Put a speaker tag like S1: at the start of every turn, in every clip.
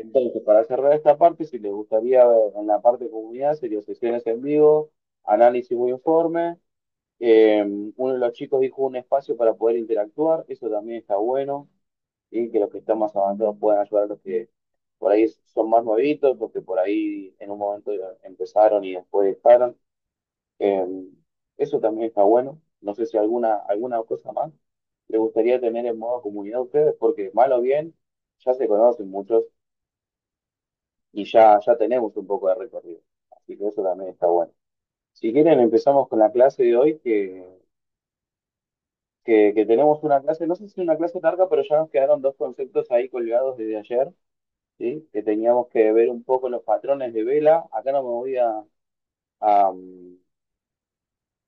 S1: Entonces, para cerrar esta parte, si les gustaría ver en la parte de comunidad, sería sesiones en vivo, análisis o informe. Uno de los chicos dijo un espacio para poder interactuar, eso también está bueno, y que los que están más avanzados puedan ayudar a los que por ahí son más nuevitos, porque por ahí en un momento empezaron y después dejaron. Eh, Eso también está bueno. No sé si alguna cosa más le gustaría tener en modo comunidad a ustedes, porque mal o bien ya se conocen muchos y ya tenemos un poco de recorrido. Así que eso también está bueno. Si quieren, empezamos con la clase de hoy, que tenemos una clase, no sé si una clase larga, pero ya nos quedaron dos conceptos ahí colgados desde ayer, ¿sí? Que teníamos que ver un poco los patrones de vela. Acá no me voy a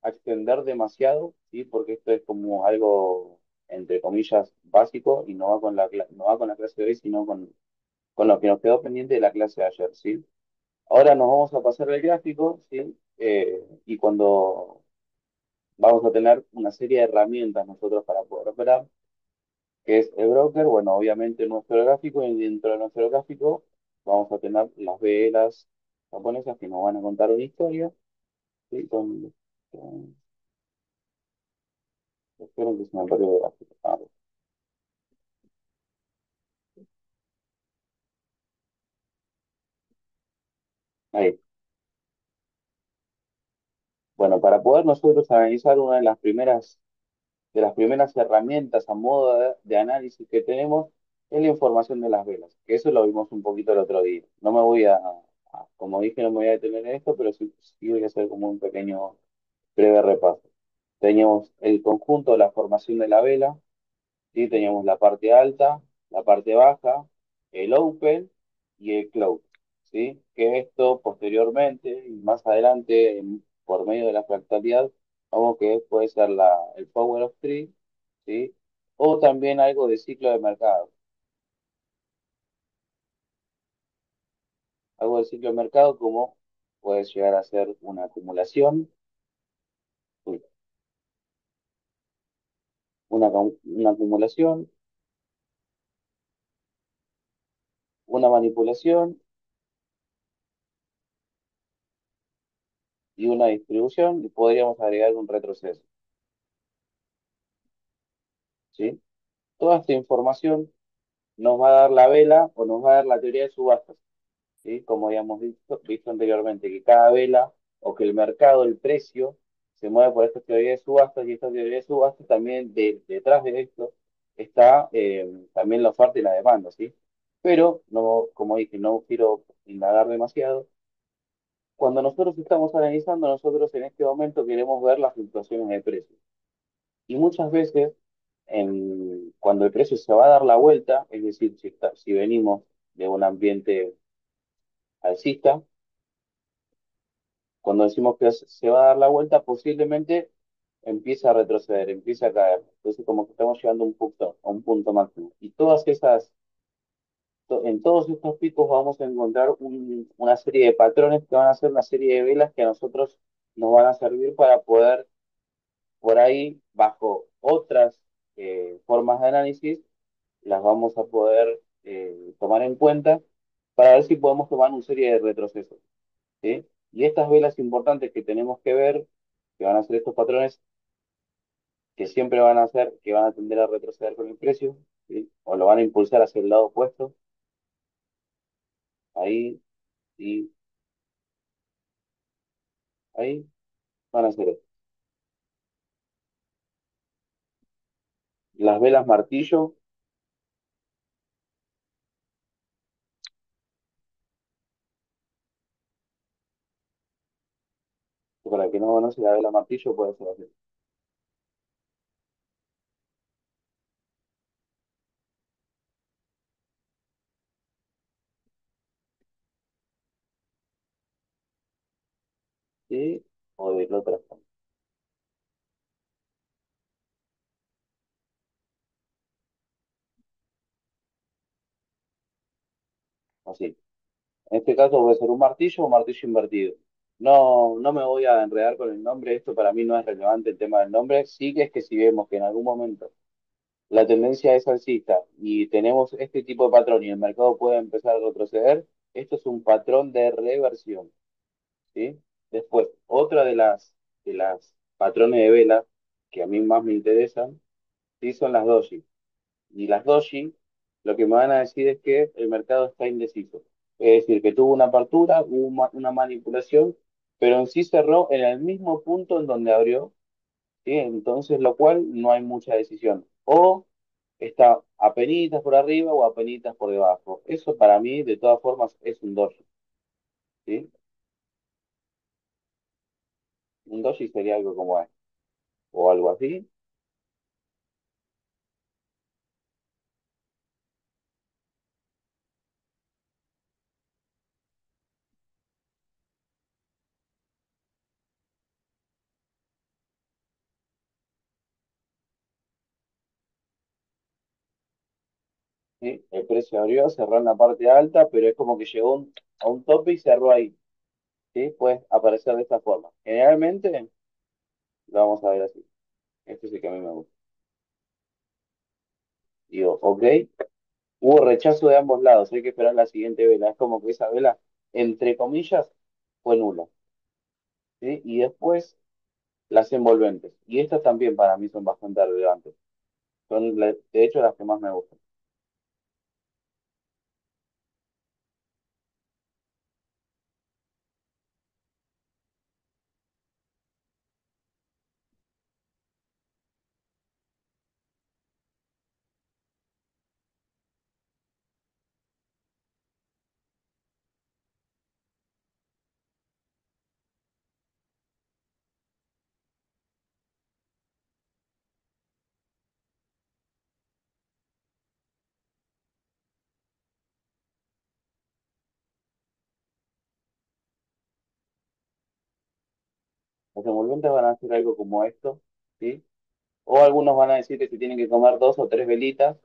S1: extender demasiado, ¿sí? Porque esto es como algo, entre comillas, básico y no va con no va con la clase de hoy, sino con lo que nos quedó pendiente de la clase de ayer, ¿sí? Ahora nos vamos a pasar el gráfico, ¿sí? Y cuando vamos a tener una serie de herramientas nosotros para poder operar, que es el broker, bueno, obviamente nuestro gráfico, y dentro de nuestro gráfico vamos a tener las velas japonesas que nos van a contar una historia, ¿sí? Espero que se me perdió el gráfico. Ahí. Bueno, para poder nosotros analizar una de las primeras herramientas a modo de análisis que tenemos es la información de las velas, que eso lo vimos un poquito el otro día. No me voy como dije, no me voy a detener en esto, pero sí voy a hacer como un pequeño breve repaso. Teníamos el conjunto de la formación de la vela, ¿sí? Teníamos la parte alta, la parte baja, el open y el close, ¿sí? Que esto posteriormente y más adelante, por medio de la fractalidad, vamos que puede ser el power of three, ¿sí? O también algo de ciclo de mercado. Algo de ciclo de mercado como puede llegar a ser una acumulación, uy, una acumulación, una manipulación y una distribución, y podríamos agregar un retroceso, ¿sí? Toda esta información nos va a dar la vela o nos va a dar la teoría de subastas, ¿sí? Como habíamos visto anteriormente, que cada vela o que el mercado, el precio, se mueve por esta teoría de subastas, y esta teoría de subastas también detrás de esto está también la oferta y la demanda, ¿sí? Pero, no, como dije, no quiero indagar demasiado. Cuando nosotros estamos analizando, nosotros en este momento queremos ver las fluctuaciones de precios. Y muchas veces, cuando el precio se va a dar la vuelta, es decir, si venimos de un ambiente alcista, cuando decimos que se va a dar la vuelta, posiblemente empieza a retroceder, empieza a caer. Entonces, como que estamos llegando a un punto máximo. Y en todos estos picos vamos a encontrar una serie de patrones que van a ser una serie de velas que a nosotros nos van a servir para poder, por ahí, bajo otras formas de análisis, las vamos a poder tomar en cuenta para ver si podemos tomar una serie de retrocesos, ¿sí? Y estas velas importantes que tenemos que ver, que van a ser estos patrones, que siempre van a hacer, que van a tender a retroceder con el precio, ¿sí? O lo van a impulsar hacia el lado opuesto, ahí y ahí van a ser estos. Las velas martillo, que para el que no conoce la vela martillo puede ser así, ¿sí? O de la otra forma, así. En este caso puede ser un martillo o martillo invertido. No me voy a enredar con el nombre, esto para mí no es relevante el tema del nombre. Sí que es que si vemos que en algún momento la tendencia es alcista y tenemos este tipo de patrón y el mercado puede empezar a retroceder, esto es un patrón de reversión, ¿sí? Después, otra de las patrones de vela que a mí más me interesan, ¿sí? Son las doji. Y las doji, lo que me van a decir es que el mercado está indeciso. Es decir, que tuvo una apertura, hubo una manipulación, pero en sí cerró en el mismo punto en donde abrió, ¿sí? Entonces, lo cual no hay mucha decisión. O está apenitas por arriba o apenitas por debajo. Eso para mí, de todas formas, es un doji, ¿sí? Un doji sería algo como esto, o algo así. ¿Sí? El precio abrió, cerró en la parte alta, pero es como que llegó a un tope y cerró ahí, ¿sí? Puede aparecer de esta forma. Generalmente lo vamos a ver así. Este es el que a mí me gusta. Digo, ok, hubo rechazo de ambos lados, hay que esperar la siguiente vela. Es como que esa vela, entre comillas, fue nula, ¿sí? Y después las envolventes. Y estas también para mí son bastante relevantes. Son, de hecho, las que más me gustan. Las envolventes van a hacer algo como esto, ¿sí? O algunos van a decir que se tienen que comer dos o tres velitas,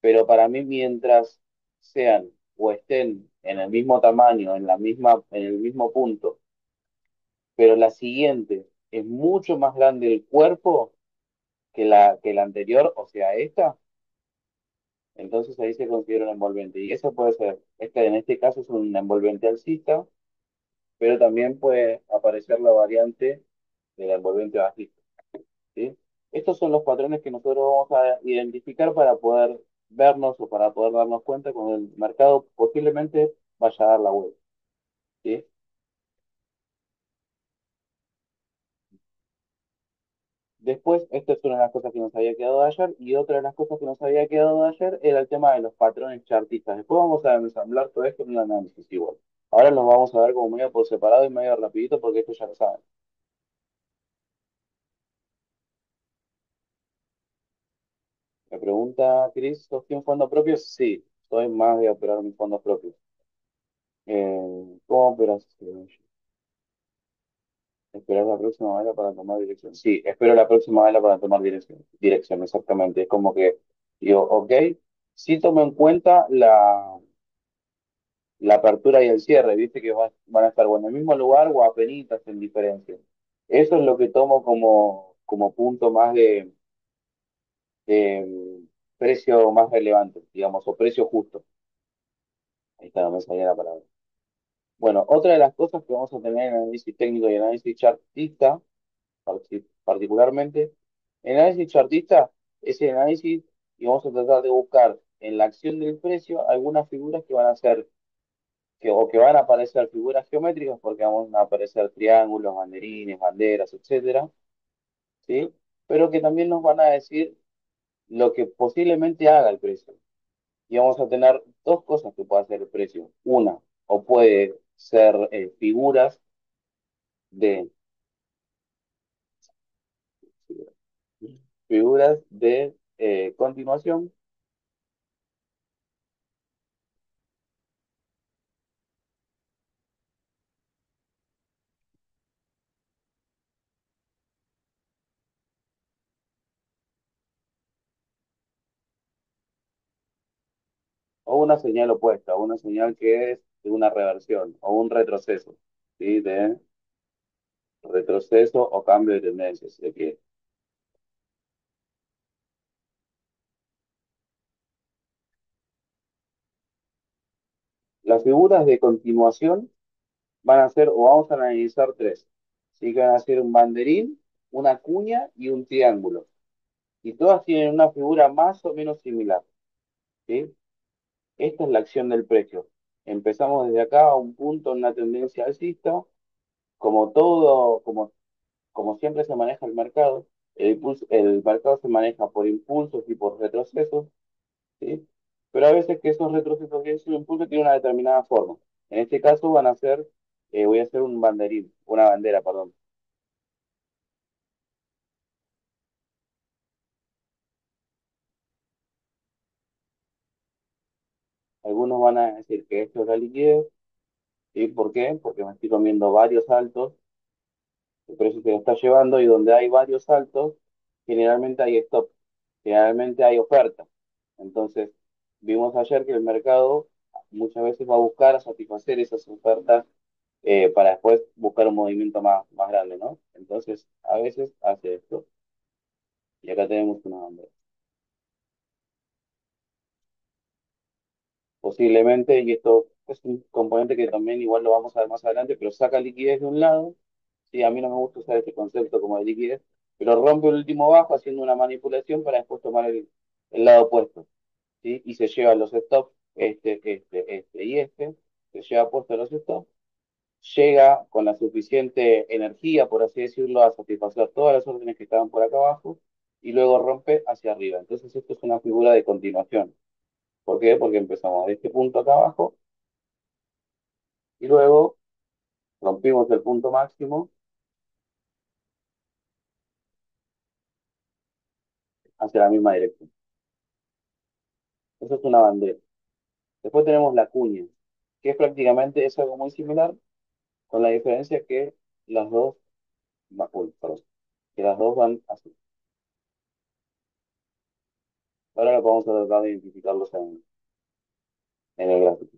S1: pero para mí mientras sean o estén en el mismo tamaño, en el mismo punto, pero la siguiente es mucho más grande el cuerpo que la anterior, o sea, esta, entonces ahí se considera un envolvente. Y eso puede ser, este, en este caso es un envolvente alcista, pero también puede aparecer la variante del envolvente bajista, ¿sí? Estos son los patrones que nosotros vamos a identificar para poder vernos o para poder darnos cuenta cuando el mercado posiblemente vaya a dar la vuelta, ¿sí? Después, esto es una de las cosas que nos había quedado de ayer, y otra de las cosas que nos había quedado de ayer era el tema de los patrones chartistas. Después vamos a ensamblar todo esto en un análisis igual. Ahora los vamos a ver como medio por separado y medio rapidito porque esto ya lo saben. Me pregunta Chris, ¿sos team fondos propios? Sí, soy más de operar mis fondos propios. ¿Cómo operas? Esperar la próxima vela para tomar dirección. Sí, espero la próxima vela para tomar dirección. Dirección, exactamente. Es como que digo, ok, sí tomo en cuenta la apertura y el cierre, viste que van a estar o en el mismo lugar o apenitas en diferencia. Eso es lo que tomo como punto más de precio más relevante, digamos, o precio justo. Ahí está, no me salía la palabra. Bueno, otra de las cosas que vamos a tener en análisis técnico y análisis chartista particularmente. El análisis chartista es el análisis y vamos a tratar de buscar en la acción del precio algunas figuras que van a ser, o que van a aparecer figuras geométricas porque van a aparecer triángulos, banderines, banderas, etcétera, ¿sí? Pero que también nos van a decir lo que posiblemente haga el precio. Y vamos a tener dos cosas que puede hacer el precio. Una, o puede ser de figuras de continuación o una señal opuesta, una señal que es de una reversión o un retroceso, ¿sí? De retroceso o cambio de tendencias. De que Las figuras de continuación van a ser, o vamos a analizar tres. ¿Sí? Que van a ser un banderín, una cuña y un triángulo. Y todas tienen una figura más o menos similar. ¿Sí? Esta es la acción del precio. Empezamos desde acá a un punto en una tendencia alcista, como todo, como siempre se maneja el mercado, el mercado se maneja por impulsos y por retrocesos, ¿sí? Pero a veces que esos retrocesos y esos impulsos tienen una determinada forma. En este caso van a ser, voy a hacer un banderín, una bandera, perdón. Algunos van a decir que esto es la liquidez, ¿sí? ¿Por qué? Porque me estoy comiendo varios saltos, el precio se lo está llevando y donde hay varios saltos, generalmente hay stop, generalmente hay oferta. Entonces, vimos ayer que el mercado muchas veces va a buscar satisfacer esas ofertas para después buscar un movimiento más grande, ¿no? Entonces, a veces hace esto. Y acá tenemos una bandera. Posiblemente, y esto es un componente que también igual lo vamos a ver más adelante, pero saca liquidez de un lado. Sí, a mí no me gusta usar este concepto como de liquidez, pero rompe el último bajo haciendo una manipulación para después tomar el lado opuesto, ¿sí? Y se lleva los stops, este y este, se lleva puesto los stops, llega con la suficiente energía, por así decirlo, a satisfacer todas las órdenes que estaban por acá abajo y luego rompe hacia arriba. Entonces esto es una figura de continuación. ¿Por qué? Porque empezamos de este punto acá abajo y luego rompimos el punto máximo hacia la misma dirección. Eso es una bandera. Después tenemos la cuña, que es prácticamente es algo muy similar, con la diferencia que las dos, uy, perdón, que las dos van así. Ahora lo vamos a tratar de identificarlos en el gráfico.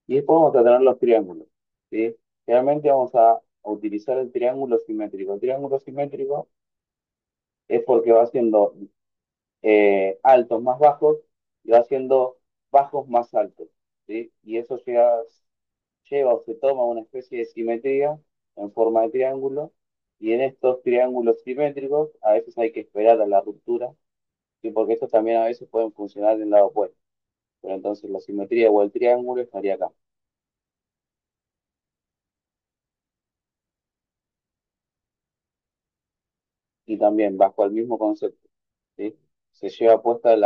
S1: Y después vamos a tener los triángulos, ¿sí? Realmente vamos a utilizar el triángulo simétrico. El triángulo simétrico es porque va haciendo altos más bajos y va haciendo bajos más altos, ¿sí? Y eso lleva o se toma una especie de simetría en forma de triángulo, y en estos triángulos simétricos a veces hay que esperar a la ruptura, ¿sí? Porque estos también a veces pueden funcionar del lado opuesto, pero entonces la simetría o el triángulo estaría acá. Y también bajo el mismo concepto, ¿sí? Se lleva puestas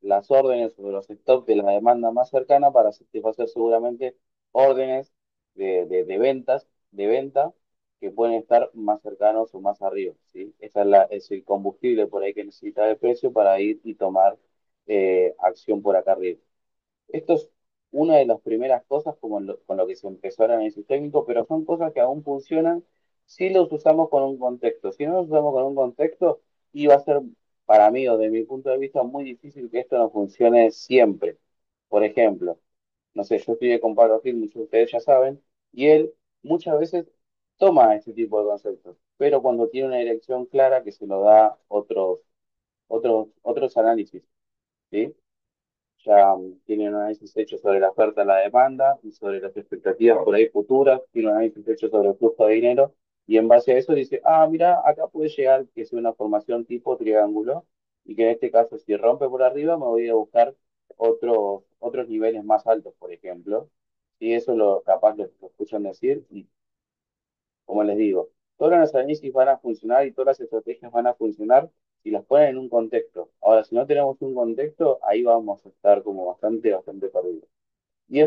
S1: las órdenes o los stops de la demanda más cercana para satisfacer seguramente órdenes de ventas, de venta, que pueden estar más cercanos o más arriba, ¿sí? Es el combustible por ahí que necesita el precio para ir y tomar acción por acá arriba. Esto es una de las primeras cosas con lo que se empezó el análisis técnico, pero son cosas que aún funcionan si los usamos con un contexto. Si no los usamos con un contexto, iba a ser para mí o de mi punto de vista muy difícil que esto no funcione siempre. Por ejemplo, no sé, yo estudié con Pablo Gil, muchos de ustedes ya saben, y él muchas veces toma este tipo de conceptos, pero cuando tiene una dirección clara que se lo da otros análisis, ¿sí? Ya tiene un análisis hecho sobre la oferta y la demanda y sobre las expectativas por ahí futuras, tiene un análisis hecho sobre el flujo de dinero y en base a eso dice, ah, mira, acá puede llegar que sea una formación tipo triángulo y que en este caso si rompe por arriba me voy a buscar otros niveles más altos, por ejemplo. Y eso lo capaz lo escuchan decir y como les digo, todos los análisis van a funcionar y todas las estrategias van a funcionar si las ponen en un contexto. Ahora, si no tenemos un contexto, ahí vamos a estar como bastante perdidos. Y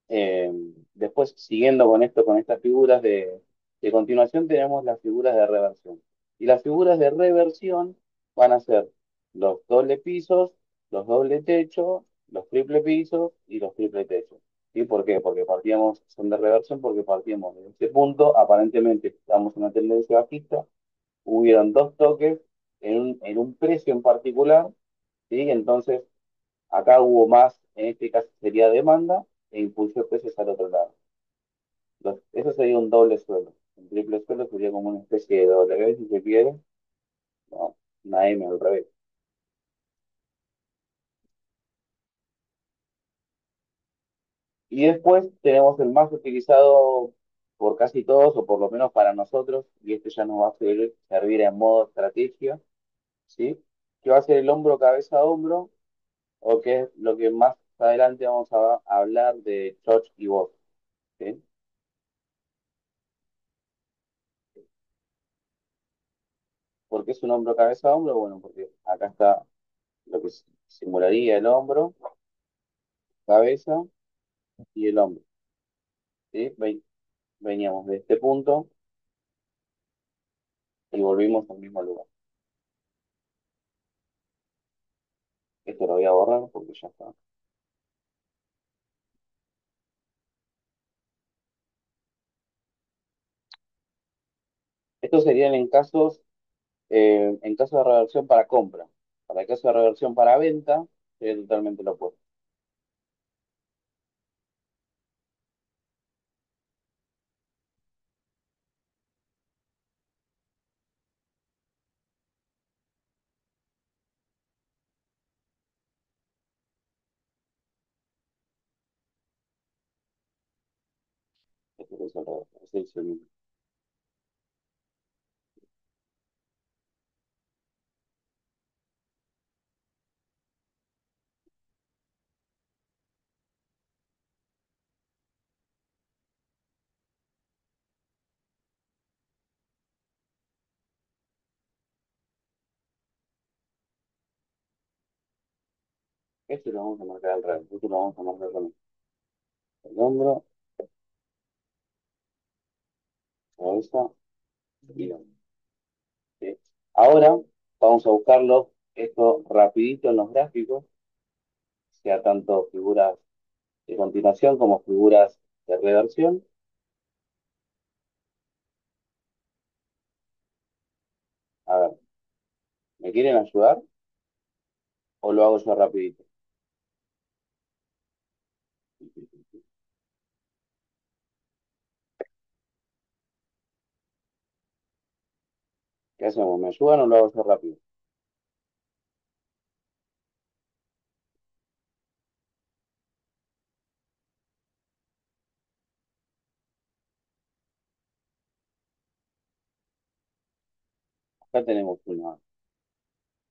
S1: eh, después siguiendo con esto, con estas figuras de continuación, tenemos las figuras de reversión. Y las figuras de reversión van a ser los doble pisos, los doble techos, los triple pisos y los triple techos. ¿Sí? ¿Por qué? Porque partíamos, son de reversión porque partíamos de este punto, aparentemente estamos en una tendencia bajista, hubieron dos toques en un precio en particular, ¿sí? Entonces, acá hubo más, en este caso sería demanda, e impulsó precios al otro lado. Eso sería un doble suelo. Un triple suelo sería como una especie de W, si se quiere, no, una M al revés. Y después tenemos el más utilizado por casi todos, o por lo menos para nosotros, y este ya nos va a servir en modo estrategia, ¿sí? Que va a ser el hombro, cabeza, hombro, o que es lo que más adelante vamos a hablar de Choch y Boss, ¿sí? ¿Por qué es un hombro, cabeza, hombro? Bueno, porque acá está lo que simularía el hombro, cabeza y el hombro, ¿sí? Veníamos de este punto y volvimos al mismo lugar. Esto lo voy a borrar porque ya está. Estos serían en caso de reversión para compra. Para el caso de reversión para venta, sería totalmente lo opuesto. Este es el revés, ese es el mismo. Este lo vamos a marcar al revés. Este lo vamos a marcar con el hombro, cabeza y hombro. ¿Sí? Ahora vamos a buscarlo esto rapidito en los gráficos, sea tanto figuras de continuación como figuras de reversión. A ver, ¿me quieren ayudar o lo hago yo rapidito? ¿Qué hacemos? ¿Me ayudan o lo hago yo rápido? Acá tenemos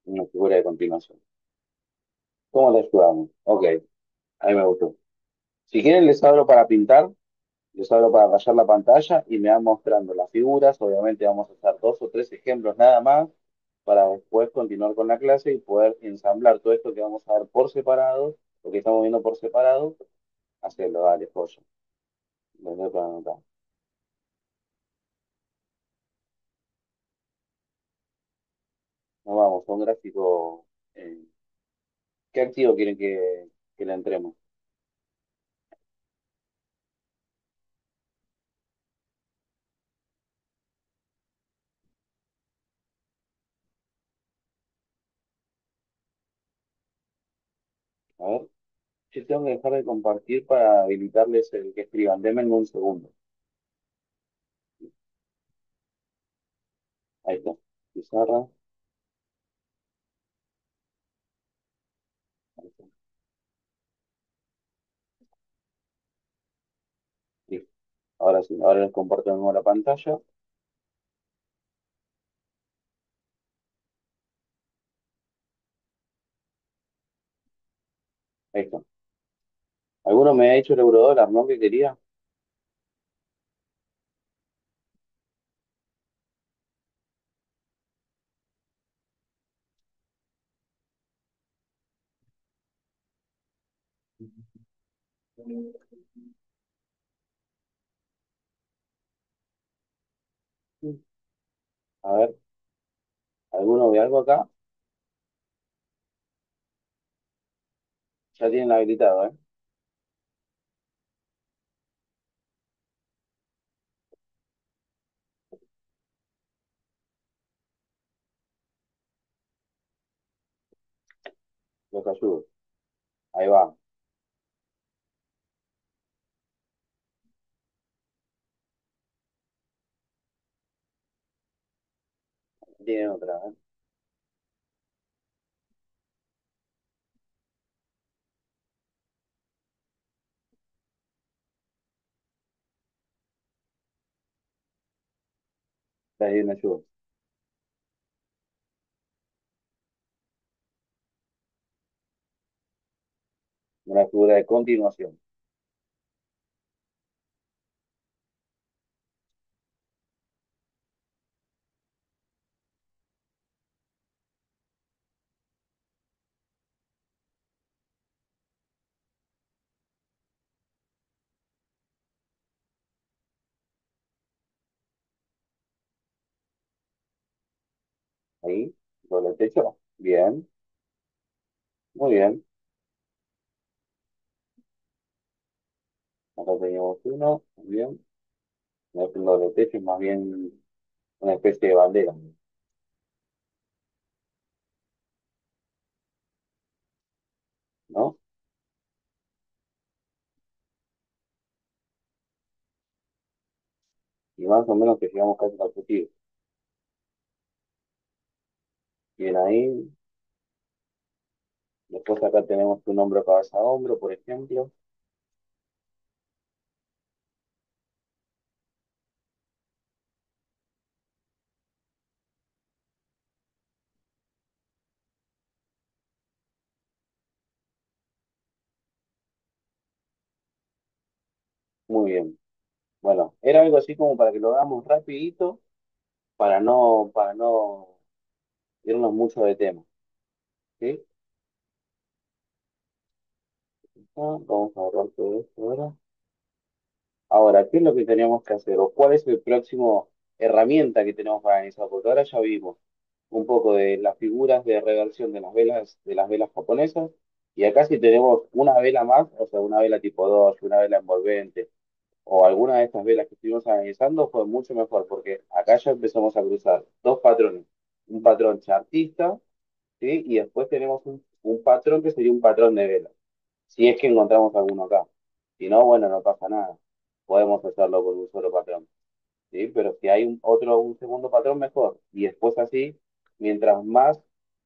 S1: una figura de continuación. ¿Cómo le ayudamos? Ok, ahí me gustó. Si quieren les abro para pintar, les abro para rayar la pantalla y me van mostrando las figuras. Obviamente vamos a hacer dos o tres ejemplos nada más para después continuar con la clase y poder ensamblar todo esto que vamos a ver por separado, lo que estamos viendo por separado, hacerlo, dale, joya. Les doy para anotar. Nos vamos a un gráfico. eh, ¿Qué activo quieren que le entremos? A ver, yo tengo que dejar de compartir para habilitarles el que escriban. Denme un segundo. Ahí está. Pizarra. Ahí está. Listo. Ahora sí, ahora les comparto de nuevo la pantalla. Ahí está. ¿Alguno me ha hecho el eurodólar, no? Que quería. A ver, ¿alguno ve algo acá? Ya tienen habilitado, ¿eh? los ayudo. Ahí va. Tienen otra, ¿eh? Está bien, ayuda. Una figura de continuación. Ahí, doble techo. Bien, muy bien. Acá teníamos uno, muy bien. No es un doble techo, es más bien una especie de bandera, ¿no? Y más o menos que llegamos casi al objetivo. Bien ahí. Después acá tenemos un hombro, cabeza, hombro, por ejemplo. Muy bien. Bueno, era algo así como para que lo hagamos rapidito, para no irnos mucho de tema. ¿Sí? Vamos a borrar todo esto ahora. Ahora, ¿qué es lo que tenemos que hacer? ¿O cuál es el próximo herramienta que tenemos para analizar? Porque ahora ya vimos un poco de las figuras de reversión de las velas japonesas, y acá si tenemos una vela más, o sea, una vela tipo 2, una vela envolvente, o alguna de estas velas que estuvimos analizando, fue mucho mejor, porque acá ya empezamos a cruzar dos patrones. Un patrón chartista, ¿sí? Y después tenemos un patrón que sería un patrón de vela, si es que encontramos alguno acá. Si no, bueno, no pasa nada. Podemos hacerlo con un solo patrón, ¿sí? Pero si hay un segundo patrón, mejor. Y después así, mientras más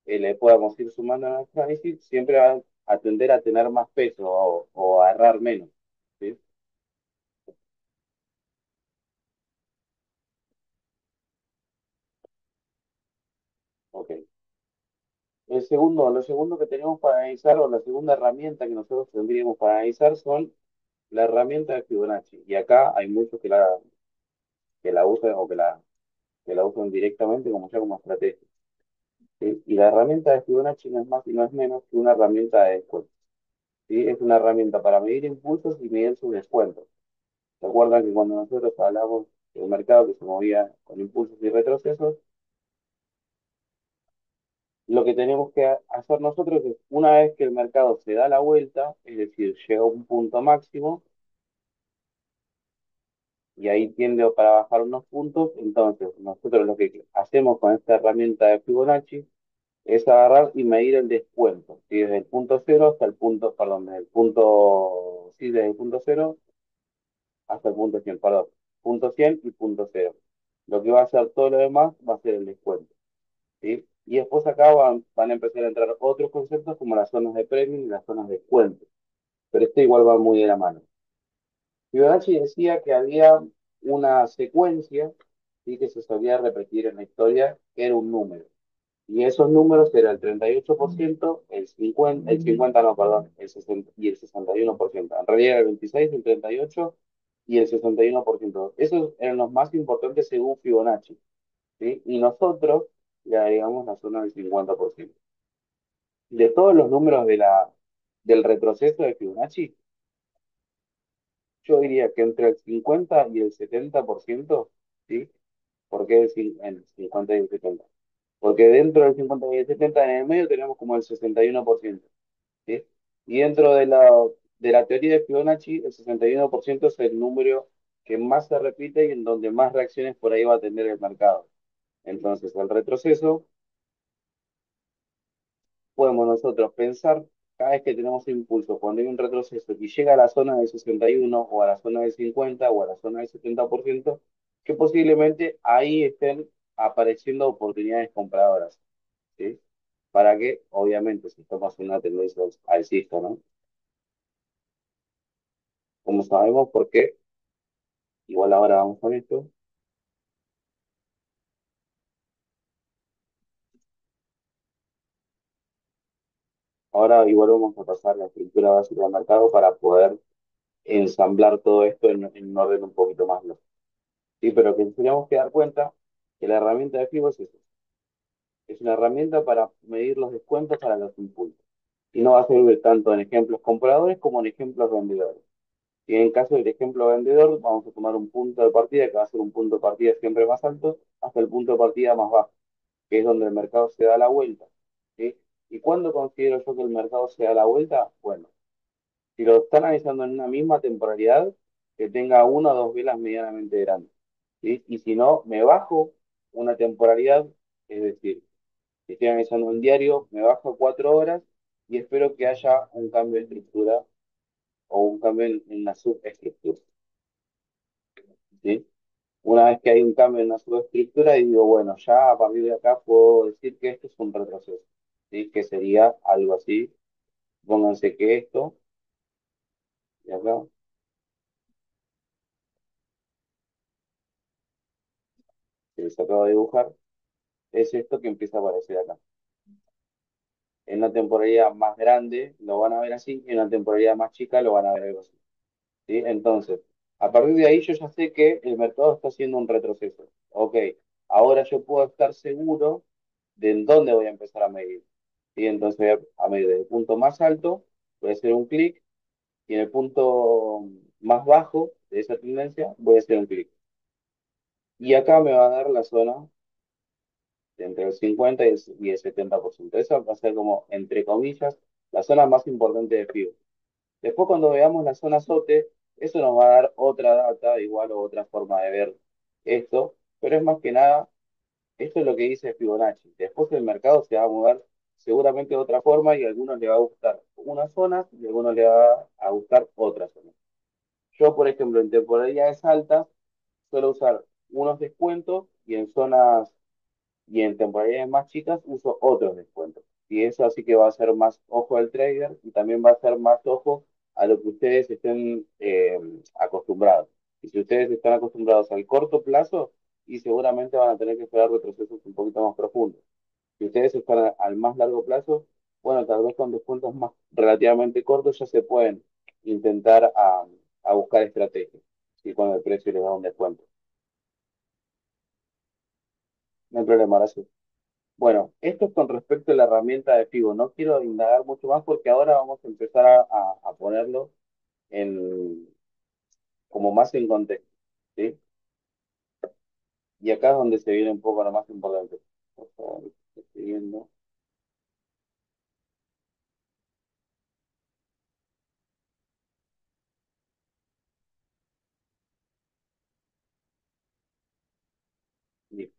S1: le podamos ir sumando a nuestro análisis, siempre va a tender a tener más peso o a errar menos, ¿sí? Ok. Lo segundo que tenemos para analizar, o la segunda herramienta que nosotros tendríamos para analizar, son la herramienta de Fibonacci. Y acá hay muchos que la usan o que la usan directamente como ya como estrategia, ¿sí? Y la herramienta de Fibonacci no es más y no es menos que una herramienta de descuento, ¿sí? Es una herramienta para medir impulsos y medir sus descuentos. ¿Se acuerdan que cuando nosotros hablamos de un mercado que se movía con impulsos y retrocesos, lo que tenemos que hacer nosotros es, una vez que el mercado se da la vuelta, es decir, llega a un punto máximo y ahí tiende para bajar unos puntos, entonces nosotros lo que hacemos con esta herramienta de Fibonacci es agarrar y medir el descuento, ¿sí? Desde el punto cero hasta el punto, perdón, desde el punto cero hasta el punto 100, perdón, punto 100 y punto cero. Lo que va a hacer todo lo demás va a ser el descuento, ¿sí? Y después acá van a empezar a entrar otros conceptos como las zonas de premium y las zonas de descuento, pero este igual va muy de la mano. Fibonacci decía que había una secuencia, ¿sí? Que se solía repetir en la historia, que era un número. Y esos números eran el 38%, el 50 no, perdón, el 60 y el 61%. En realidad era el 26, el 38 y el 61%. Esos eran los más importantes según Fibonacci, ¿sí? Y nosotros le agregamos la zona del 50%. De todos los números del retroceso de Fibonacci, yo diría que entre el 50 y el 70%, ¿sí? ¿Por qué el 50 y el 70? Porque dentro del 50 y el 70 en el medio tenemos como el 61%, ¿sí? Y dentro de la teoría de Fibonacci, el 61% es el número que más se repite y en donde más reacciones por ahí va a tener el mercado. Entonces, el retroceso podemos nosotros pensar cada vez que tenemos impulso, cuando hay un retroceso y llega a la zona de 61 o a la zona de 50 o a la zona del 70%, que posiblemente ahí estén apareciendo oportunidades compradoras, ¿sí? Para que, obviamente, si tomas una tendencia alcista, ¿no? Como sabemos por qué, igual ahora vamos con esto. Ahora igual vamos a pasar la estructura básica del mercado para poder ensamblar todo esto en un orden un poquito más lógico. Sí, pero que tenemos que dar cuenta que la herramienta de FIBO es eso. Es una herramienta para medir los descuentos para los impulsos. Y no va a servir tanto en ejemplos compradores como en ejemplos vendedores. Y en caso del ejemplo vendedor, vamos a tomar un punto de partida que va a ser un punto de partida siempre más alto hasta el punto de partida más bajo, que es donde el mercado se da la vuelta. ¿Sí? ¿Y cuándo considero yo que el mercado se da la vuelta? Bueno, si lo está analizando en una misma temporalidad, que tenga una o dos velas medianamente grandes. ¿Sí? Y si no, me bajo una temporalidad, es decir, si estoy analizando un diario, me bajo 4 horas y espero que haya un cambio de estructura o un cambio en la subestructura. ¿Sí? Una vez que hay un cambio en la subestructura, digo, bueno, ya a partir de acá puedo decir que esto es un retroceso. ¿Sí? Que sería algo así. Pónganse que esto, y acá, que les acabo de dibujar, es esto que empieza a aparecer acá. En una temporalidad más grande lo van a ver así, y en una temporalidad más chica lo van a ver algo así. ¿Sí? Entonces, a partir de ahí yo ya sé que el mercado está haciendo un retroceso. Ok, ahora yo puedo estar seguro de en dónde voy a empezar a medir. ¿Sí? Entonces, a medir desde el punto más alto, voy a hacer un clic, y en el punto más bajo de esa tendencia voy a hacer un clic. Y acá me va a dar la zona de entre el 50 y el 70%. Esa va a ser como, entre comillas, la zona más importante de FIBO. Después cuando veamos la zona SOTE, eso nos va a dar otra data, igual o otra forma de ver esto, pero es más que nada, esto es lo que dice Fibonacci. Después el mercado se va a mover seguramente de otra forma y a algunos les va a gustar unas zonas y a algunos les va a gustar otras zonas. Yo, por ejemplo, en temporalidades altas suelo usar unos descuentos y en zonas y en temporalidades más chicas uso otros descuentos. Y eso así que va a ser más ojo al trader y también va a ser más ojo a lo que ustedes estén acostumbrados. Y si ustedes están acostumbrados al corto plazo, y seguramente van a tener que esperar retrocesos un poquito más profundos. Si ustedes están al más largo plazo, bueno, tal vez con descuentos más relativamente cortos ya se pueden intentar a buscar estrategias. Y con el precio les da un descuento. No hay problema, gracias. Bueno, esto es con respecto a la herramienta de Fibo. No quiero indagar mucho más porque ahora vamos a empezar a ponerlo en, como más en contexto, ¿sí? Y acá es donde se viene un poco lo más importante. Por favor, estoy viendo. Bien.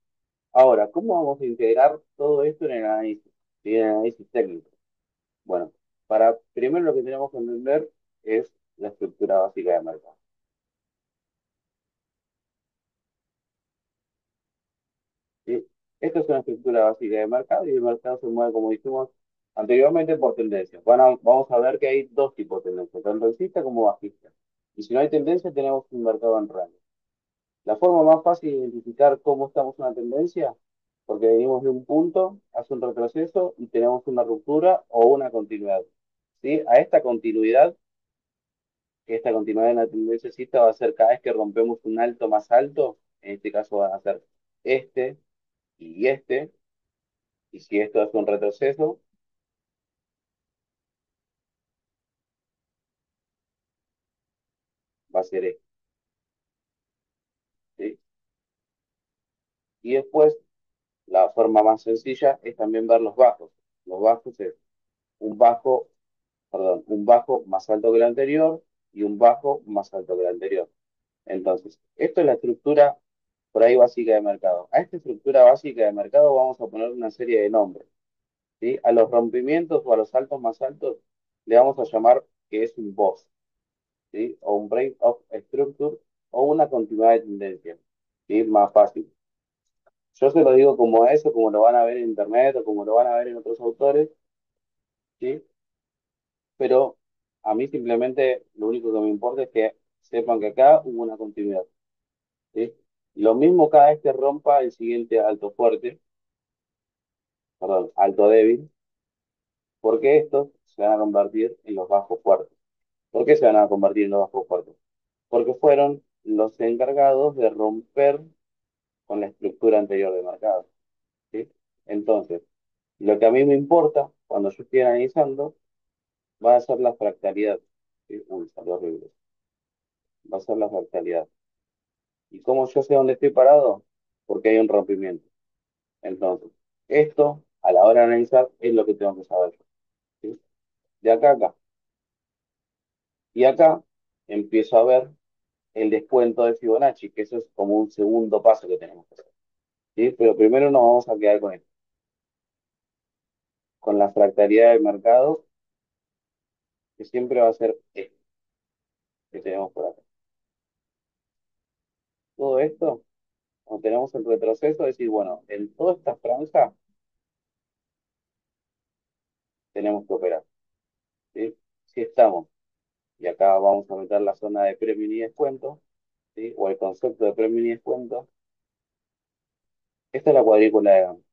S1: Ahora, ¿cómo vamos a integrar todo esto en el análisis? ¿Sí? En el análisis técnico. Bueno, primero lo que tenemos que entender es la estructura básica de mercado. ¿Sí? Esta es una estructura básica de mercado y el mercado se mueve, como dijimos anteriormente, por tendencias. Vamos a ver que hay dos tipos de tendencias, tanto alcista como bajista. Y si no hay tendencia, tenemos un mercado en rango. La forma más fácil de identificar cómo estamos en una tendencia, porque venimos de un punto, hace un retroceso y tenemos una ruptura o una continuidad. ¿Sí? A esta continuidad, que esta continuidad en la tendencia alcista va a ser cada vez que rompemos un alto más alto, en este caso van a ser este y este. Y si esto es un retroceso, va a ser esto, ¿sí? Y después, la forma más sencilla es también ver los bajos. Los bajos es un bajo, perdón, un bajo más alto que el anterior y un bajo más alto que el anterior. Entonces, esto es la estructura por ahí básica de mercado. A esta estructura básica de mercado vamos a poner una serie de nombres. ¿sí? A los rompimientos o a los saltos más altos le vamos a llamar que es un BOS, ¿sí? O un Break of Structure o una continuidad de tendencia, ¿sí? Más fácil. Yo se lo digo como eso, como lo van a ver en internet o como lo van a ver en otros autores, ¿sí? Pero a mí simplemente lo único que me importa es que sepan que acá hubo una continuidad, ¿sí? Lo mismo cada vez que rompa el siguiente alto fuerte, perdón, alto débil, porque estos se van a convertir en los bajos fuertes. ¿Por qué se van a convertir en los bajos fuertes? Porque fueron los encargados de romper con la estructura anterior del mercado, ¿sí? Entonces, lo que a mí me importa cuando yo estoy analizando va a ser la fractalidad, ¿sí? Uy, salió horrible. Va a ser la fractalidad. ¿Y cómo yo sé dónde estoy parado? Porque hay un rompimiento. Entonces, esto, a la hora de analizar, es lo que tengo que saber, ¿sí? De acá a acá. Y acá empiezo a ver el descuento de Fibonacci, que eso es como un segundo paso que tenemos que hacer, ¿sí? Pero primero nos vamos a quedar con esto, con la fractalidad del mercado, que siempre va a ser esto que tenemos por acá. Todo esto, cuando tenemos el retroceso, es decir, bueno, en toda esta franja tenemos que operar, ¿sí? Si estamos, y acá vamos a meter la zona de premio y descuento, ¿sí? O el concepto de premio y descuento, esta es la cuadrícula de GAN.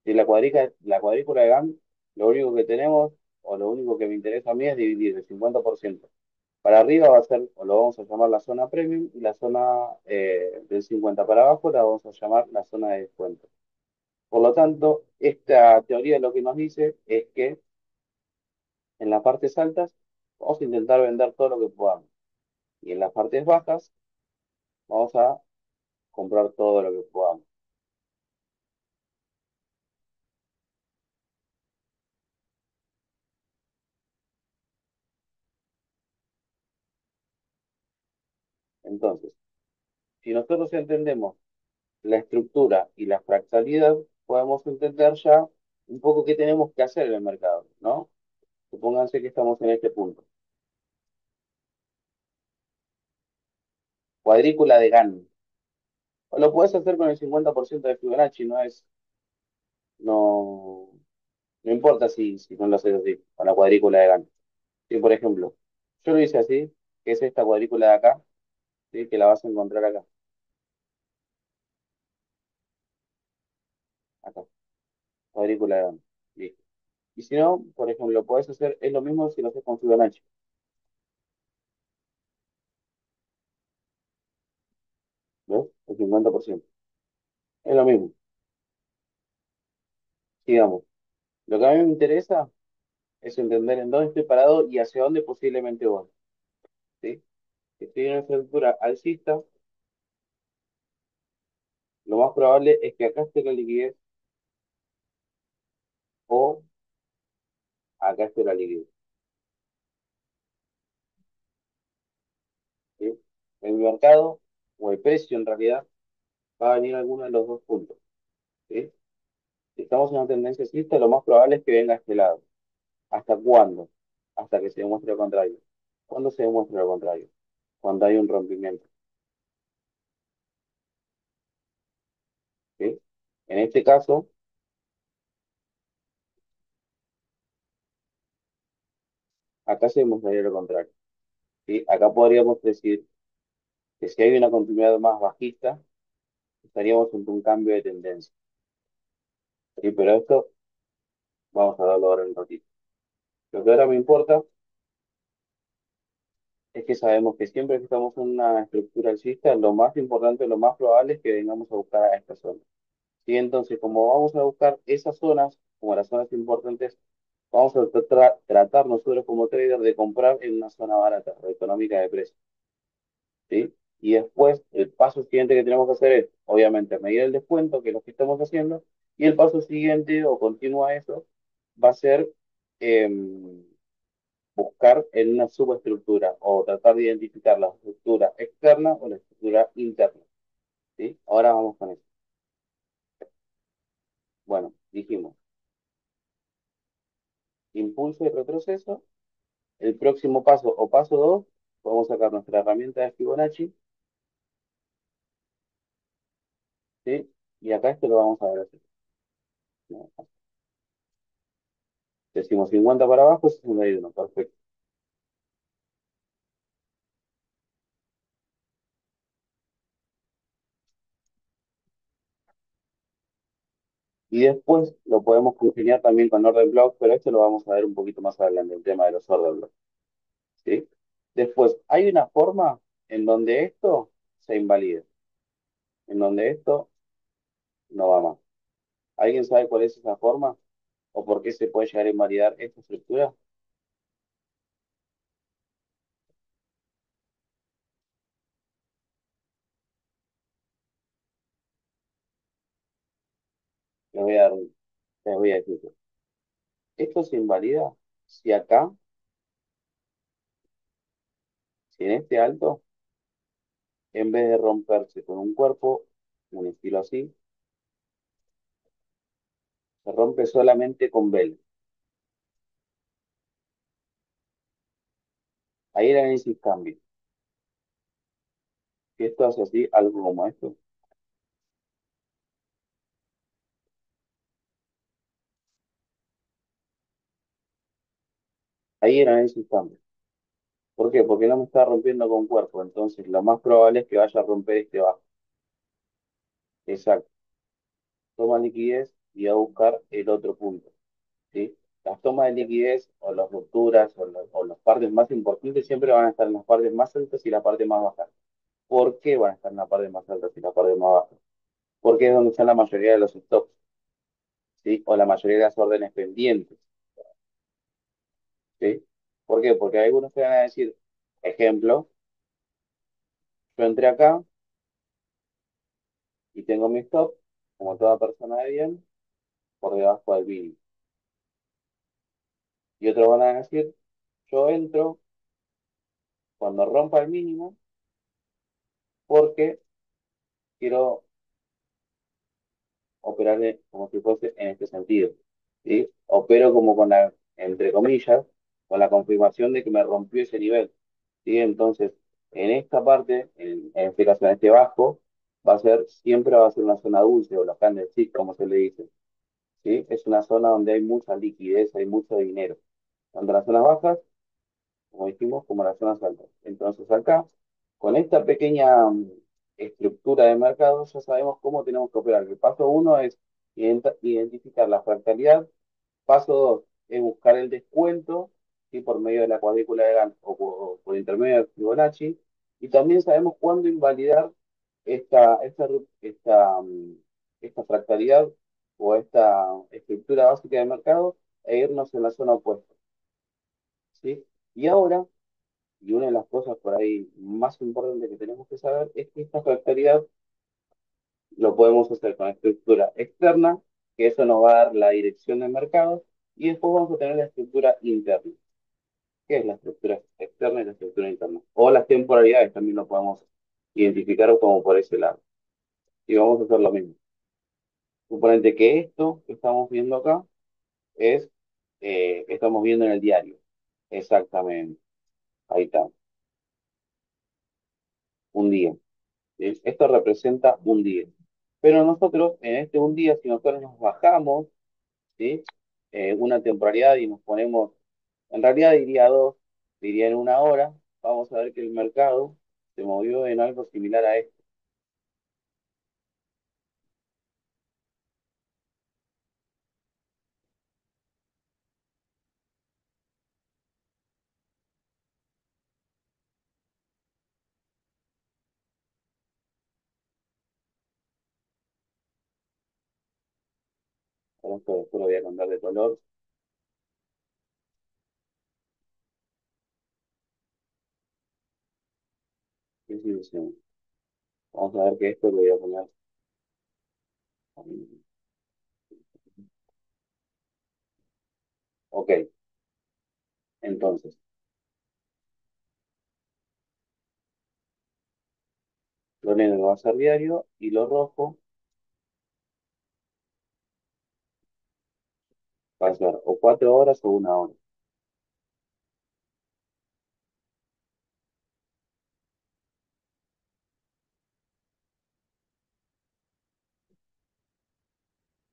S1: Y la cuadrícula de GAN, lo único que tenemos, o lo único que me interesa a mí es dividir el 50%. Para arriba va a ser, o lo vamos a llamar la zona premium, y la zona del 50 para abajo la vamos a llamar la zona de descuento. Por lo tanto, esta teoría lo que nos dice es que en las partes altas vamos a intentar vender todo lo que podamos. Y en las partes bajas vamos a comprar todo lo que podamos. Entonces, si nosotros entendemos la estructura y la fractalidad, podemos entender ya un poco qué tenemos que hacer en el mercado, ¿no? Supónganse que estamos en este punto. Cuadrícula de Gann. O lo puedes hacer con el 50% de Fibonacci, no, no importa si no lo haces así, con la cuadrícula de Gann. Si, por ejemplo, yo lo hice así, que es esta cuadrícula de acá, ¿sí? Que la vas a encontrar acá, acá, cuadrícula de Gann. Listo. Y si no, por ejemplo, lo puedes hacer, es lo mismo si lo haces con Fibonacci, ¿ves? El 50%. Es lo mismo. Sigamos. Lo que a mí me interesa es entender en dónde estoy parado y hacia dónde posiblemente voy, ¿sí? Si estoy en una estructura alcista, lo más probable es que acá esté la liquidez o acá esté la liquidez, ¿sí? El mercado o el precio en realidad va a venir a alguno de los dos puntos, ¿sí? Si estamos en una tendencia alcista, lo más probable es que venga a este lado. ¿Hasta cuándo? Hasta que se demuestre lo contrario. ¿Cuándo se demuestra lo contrario? Cuando hay un rompimiento, ¿sí? En este caso, acá se demostraría lo contrario, ¿sí? Acá podríamos decir que si hay una continuidad más bajista, estaríamos ante un cambio de tendencia, ¿sí? Pero esto vamos a darlo ahora en un ratito. Lo que ahora me importa es que sabemos que siempre que estamos en una estructura alcista, lo más importante, lo más probable es que vengamos a buscar a esta zona. ¿Sí? Entonces, como vamos a buscar esas zonas, como las zonas importantes, vamos a tratar nosotros como trader de comprar en una zona barata o económica de precio, ¿sí? Y después, el paso siguiente que tenemos que hacer es, obviamente, medir el descuento, que es lo que estamos haciendo, y el paso siguiente, o continúa eso, va a ser buscar en una subestructura o tratar de identificar la estructura externa o la estructura interna, ¿sí? Ahora vamos con eso. Bueno, dijimos. impulso y retroceso. El próximo paso o paso 2, podemos sacar nuestra herramienta de Fibonacci, ¿sí? Y acá esto lo vamos a ver así, ¿no? Decimos 50 para abajo, 61, perfecto. Y después lo podemos congeniar también con order block, pero esto lo vamos a ver un poquito más adelante, el tema de los order blocks, ¿sí? Después, hay una forma en donde esto se invalida, en donde esto no va más. ¿Alguien sabe cuál es esa forma? ¿O por qué se puede llegar a invalidar esta estructura? Les voy a dar, les voy a decir. Esto se invalida si acá, si en este alto, en vez de romperse con un cuerpo, un estilo así, se rompe solamente con vela. Ahí el análisis cambia. Si esto hace así, algo como esto, ahí el análisis cambia. ¿Por qué? Porque no me está rompiendo con cuerpo. Entonces, lo más probable es que vaya a romper este bajo. Exacto. Toma liquidez y va a buscar el otro punto. ¿Sí? Las tomas de liquidez o las rupturas o las partes más importantes siempre van a estar en las partes más altas y la parte más baja. ¿Por qué van a estar en la parte más alta y la parte más baja? Porque es donde están la mayoría de los stops, ¿sí? O la mayoría de las órdenes pendientes, ¿sí? ¿Por qué? Porque algunos te van a decir, ejemplo, yo entré acá y tengo mi stop, como toda persona de bien, por debajo del mínimo. Y otros van a decir, yo entro cuando rompa el mínimo porque quiero operar como si fuese en este sentido, ¿sí? Opero como con la, entre comillas, con la confirmación de que me rompió ese nivel, ¿sí? Entonces, en esta parte, en este caso en este bajo, siempre va a ser una zona dulce o la candlestick, como se le dice, ¿sí? Es una zona donde hay mucha liquidez, hay mucho dinero. Tanto las zonas bajas, como dijimos, como las zonas altas. Entonces, acá, con esta pequeña estructura de mercado, ya sabemos cómo tenemos que operar. El paso uno es identificar la fractalidad. Paso 2 es buscar el descuento, ¿sí? Por medio de la cuadrícula de Gantt o por intermedio de Fibonacci. Y también sabemos cuándo invalidar esta fractalidad o esta estructura básica de mercado e irnos en la zona opuesta, ¿sí? Y ahora, y una de las cosas por ahí más importantes que tenemos que saber es que esta fractalidad lo podemos hacer con estructura externa, que eso nos va a dar la dirección del mercado, y después vamos a tener la estructura interna. ¿Qué es la estructura externa y la estructura interna? O las temporalidades también lo podemos identificar como por ese lado. Y vamos a hacer lo mismo. Suponete que esto que estamos viendo acá es, estamos viendo en el diario. Exactamente. Ahí está. Un día. ¿Sí? Esto representa un día. Pero nosotros, en este un día, si nosotros nos bajamos, ¿sí? Una temporalidad y nos ponemos, en realidad diría dos, diría en una hora, vamos a ver que el mercado se movió en algo similar a esto. Por esto después lo voy a contar de color. ¿Qué sigue siendo? Vamos a ver que esto lo voy a poner. Ok, entonces, lo negro va a ser diario y lo rojo Va a ser o 4 horas o 1 hora.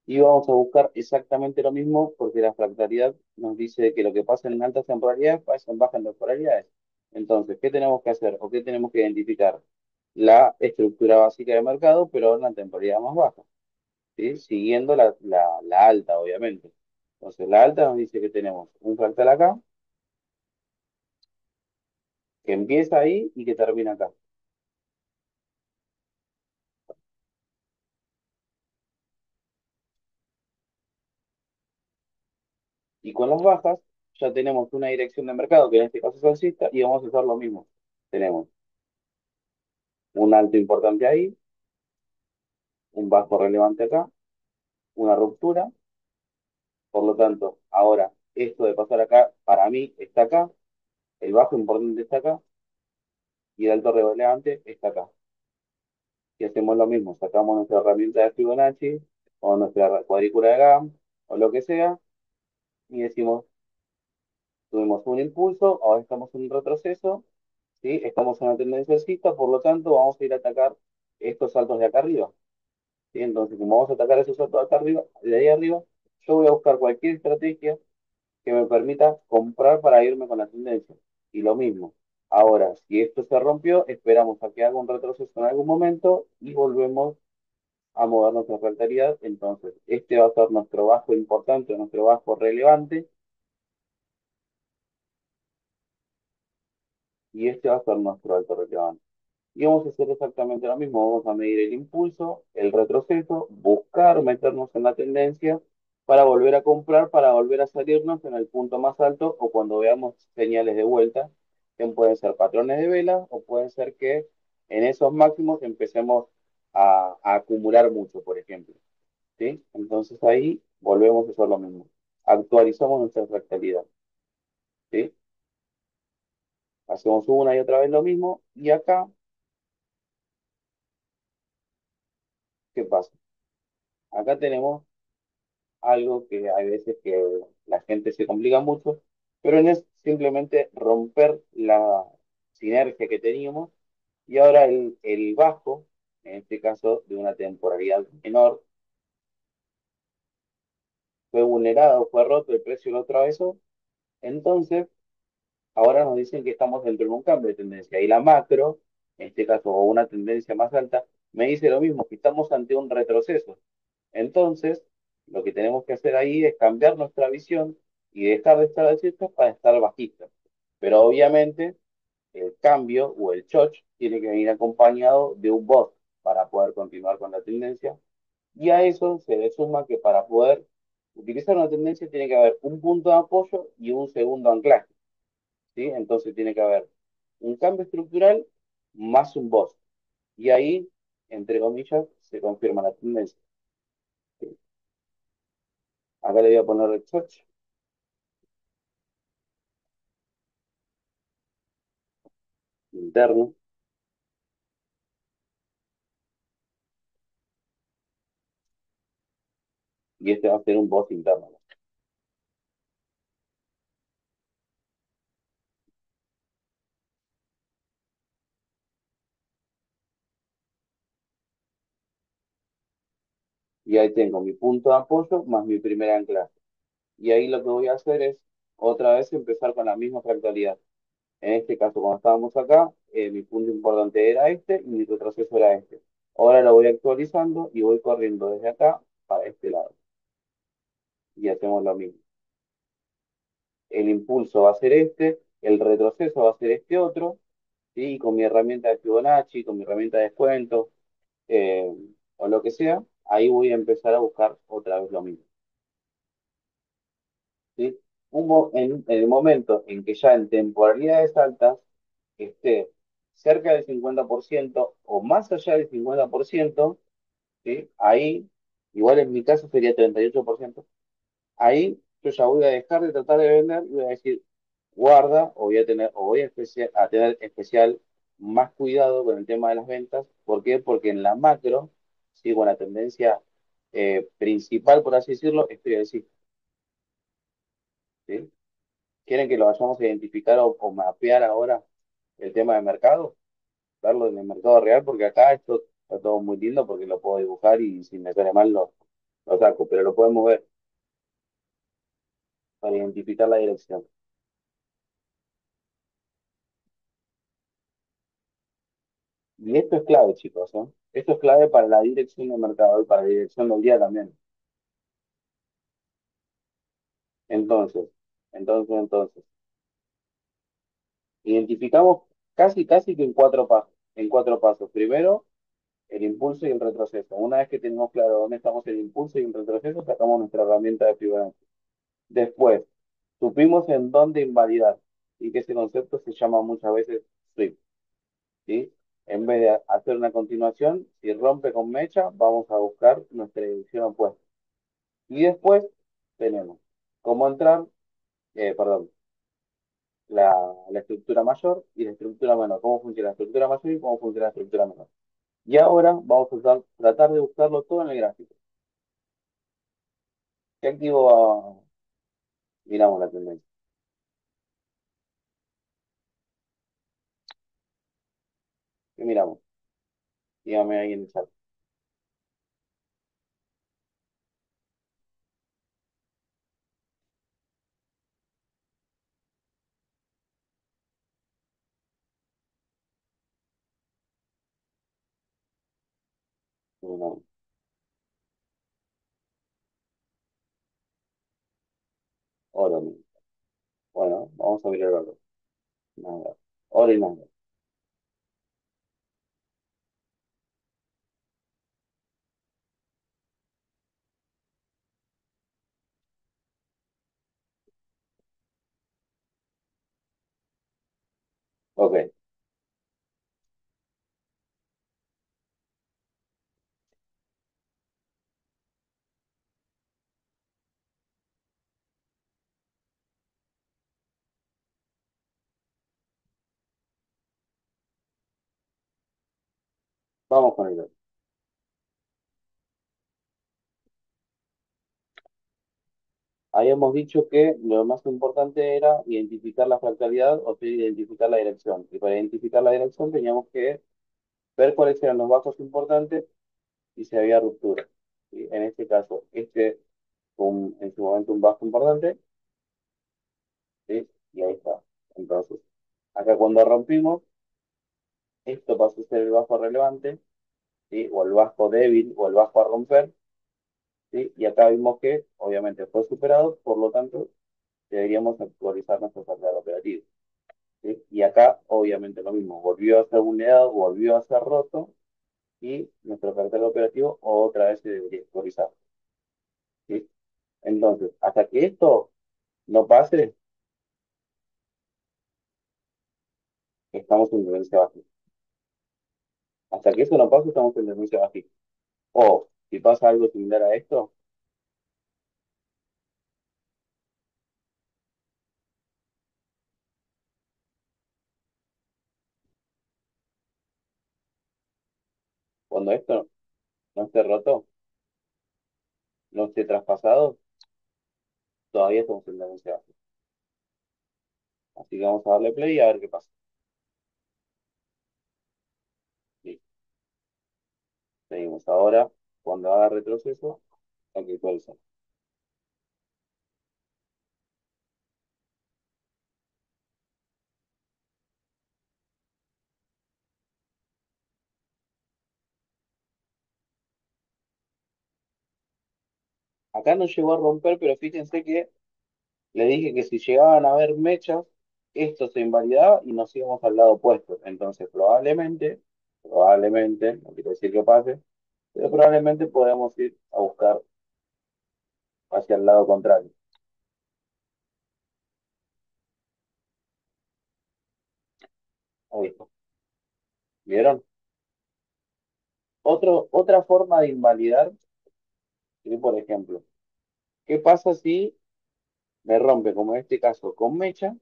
S1: Y vamos a buscar exactamente lo mismo porque la fractalidad nos dice que lo que pasa en altas temporalidades pasa en bajas temporalidades. Entonces, ¿qué tenemos que hacer o qué tenemos que identificar? La estructura básica de mercado, pero en la temporalidad más baja, ¿sí? Siguiendo la alta, obviamente. Entonces, la alta nos dice que tenemos un fractal acá, que empieza ahí y que termina acá. Y con las bajas ya tenemos una dirección de mercado, que en este caso es alcista, y vamos a hacer lo mismo. Tenemos un alto importante ahí, un bajo relevante acá, una ruptura. Por lo tanto, ahora esto de pasar acá, para mí está acá, el bajo importante está acá y el alto relevante está acá. Y hacemos lo mismo, sacamos nuestra herramienta de Fibonacci o nuestra cuadrícula de GAM o lo que sea y decimos, tuvimos un impulso, ahora estamos en un retroceso, ¿sí? Estamos en una tendencia alcista, por lo tanto vamos a ir a atacar estos saltos de acá arriba. ¿Sí? Entonces, como vamos a atacar esos saltos de acá arriba, de ahí arriba, yo voy a buscar cualquier estrategia que me permita comprar para irme con la tendencia. Y lo mismo. Ahora, si esto se rompió, esperamos a que haga un retroceso en algún momento y volvemos a mover nuestra rentabilidad. Entonces, este va a ser nuestro bajo importante, nuestro bajo relevante, y este va a ser nuestro alto relevante. Y vamos a hacer exactamente lo mismo. Vamos a medir el impulso, el retroceso, buscar meternos en la tendencia para volver a comprar, para volver a salirnos en el punto más alto o cuando veamos señales de vuelta, que pueden ser patrones de vela o pueden ser que en esos máximos empecemos a acumular mucho, por ejemplo. ¿Sí? Entonces ahí volvemos a hacer lo mismo. Actualizamos nuestra fractalidad. ¿Sí? Hacemos una y otra vez lo mismo y acá, ¿qué pasa? Acá tenemos algo que hay veces que la gente se complica mucho, pero no es simplemente romper la sinergia que teníamos y ahora el bajo, en este caso de una temporalidad menor, fue vulnerado, fue roto, el precio lo atravesó, entonces ahora nos dicen que estamos dentro de un cambio de tendencia y la macro, en este caso, o una tendencia más alta, me dice lo mismo, que estamos ante un retroceso. Entonces, lo que tenemos que hacer ahí es cambiar nuestra visión y dejar de estar alcistas para estar bajistas. Pero obviamente el cambio o el choch tiene que venir acompañado de un bot para poder continuar con la tendencia. Y a eso se le suma que para poder utilizar una tendencia tiene que haber un punto de apoyo y un segundo anclaje. ¿Sí? Entonces tiene que haber un cambio estructural más un bot. Y ahí, entre comillas, se confirma la tendencia. ¿Sí? Acá le voy a poner el choch interno y este va a ser un bot interno. Y ahí tengo mi punto de apoyo más mi primer anclaje. Y ahí lo que voy a hacer es otra vez empezar con la misma fractalidad. En este caso, cuando estábamos acá, mi punto importante era este y mi retroceso era este. Ahora lo voy actualizando y voy corriendo desde acá para este lado. Y hacemos lo mismo. El impulso va a ser este, el retroceso va a ser este otro, ¿sí? Y con mi herramienta de Fibonacci, con mi herramienta de descuento, eh, o lo que sea, ahí voy a empezar a buscar otra vez lo mismo. ¿Sí? En el momento en que ya en temporalidades altas esté cerca del 50% o más allá del 50%, ¿sí? Ahí, igual en mi caso sería 38%, ahí yo ya voy a dejar de tratar de vender y voy a decir, guarda, o voy a tener, o voy a tener especial más cuidado con el tema de las ventas. ¿Por qué? Porque en la macro, sigo la tendencia principal, por así decirlo, estoy así. ¿sí? ¿Quieren que lo vayamos a identificar o mapear ahora el tema de mercado? Verlo en el mercado real, porque acá esto está todo muy lindo porque lo puedo dibujar y si me sale mal lo saco, pero lo podemos ver para identificar la dirección. Y esto es clave, chicos, ¿eh? Esto es clave para la dirección del mercado y para la dirección del día también. Entonces, entonces, identificamos casi que en cuatro pasos. En cuatro pasos. Primero, el impulso y el retroceso. Una vez que tenemos claro dónde estamos el impulso y el retroceso, sacamos nuestra herramienta de Fibonacci. Después, supimos en dónde invalidar y que ese concepto se llama muchas veces sweep, ¿sí? En vez de hacer una continuación, si rompe con mecha, vamos a buscar nuestra dirección opuesta. Y después tenemos cómo entrar, perdón, la estructura mayor y la estructura menor, cómo funciona la estructura mayor y cómo funciona la estructura menor. Y ahora vamos a tratar de buscarlo todo en el gráfico. ¿Qué activo miramos la tendencia? ¿Qué miramos? Dígame ahí en el chat. No, oro. No. Bueno, vamos a mirar oro. Nada. Oro y nada. Ok, vamos con el oro. Habíamos dicho que lo más importante era identificar la fractalidad o sea, identificar la dirección. Y para identificar la dirección teníamos que ver cuáles eran los bajos importantes y si había ruptura. ¿Sí? En este caso, este fue en su momento un bajo importante, ¿sí? Y ahí está. Entonces, acá cuando rompimos, esto pasó a ser el bajo relevante, ¿sí? O el bajo débil o el bajo a romper, ¿sí? Y acá vimos que obviamente fue superado, por lo tanto, deberíamos actualizar nuestro cartel operativo. ¿Sí? Y acá, obviamente, lo mismo, volvió a ser vulnerado, volvió a ser roto y nuestro cartel operativo otra vez se debería actualizar. ¿Sí? Entonces, hasta que esto no pase, estamos en tendencia bajista. Hasta que eso no pase, estamos en tendencia bajista. O si pasa algo similar a esto, cuando esto no esté roto, no esté traspasado, todavía estamos en tendencia bajista. Así que vamos a darle play y a ver qué pasa. Listo. Seguimos ahora. Cuando haga retroceso, hay que actualizar. Acá no llegó a romper, pero fíjense que le dije que si llegaban a haber mechas, esto se invalidaba y nos íbamos al lado opuesto. Entonces, probablemente, no quiero decir que pase, pero probablemente podamos ir a buscar hacia el lado contrario. Ahí está. ¿Vieron? Otra forma de invalidar, ¿sí? Por ejemplo, ¿qué pasa si me rompe, como en este caso, con mecha?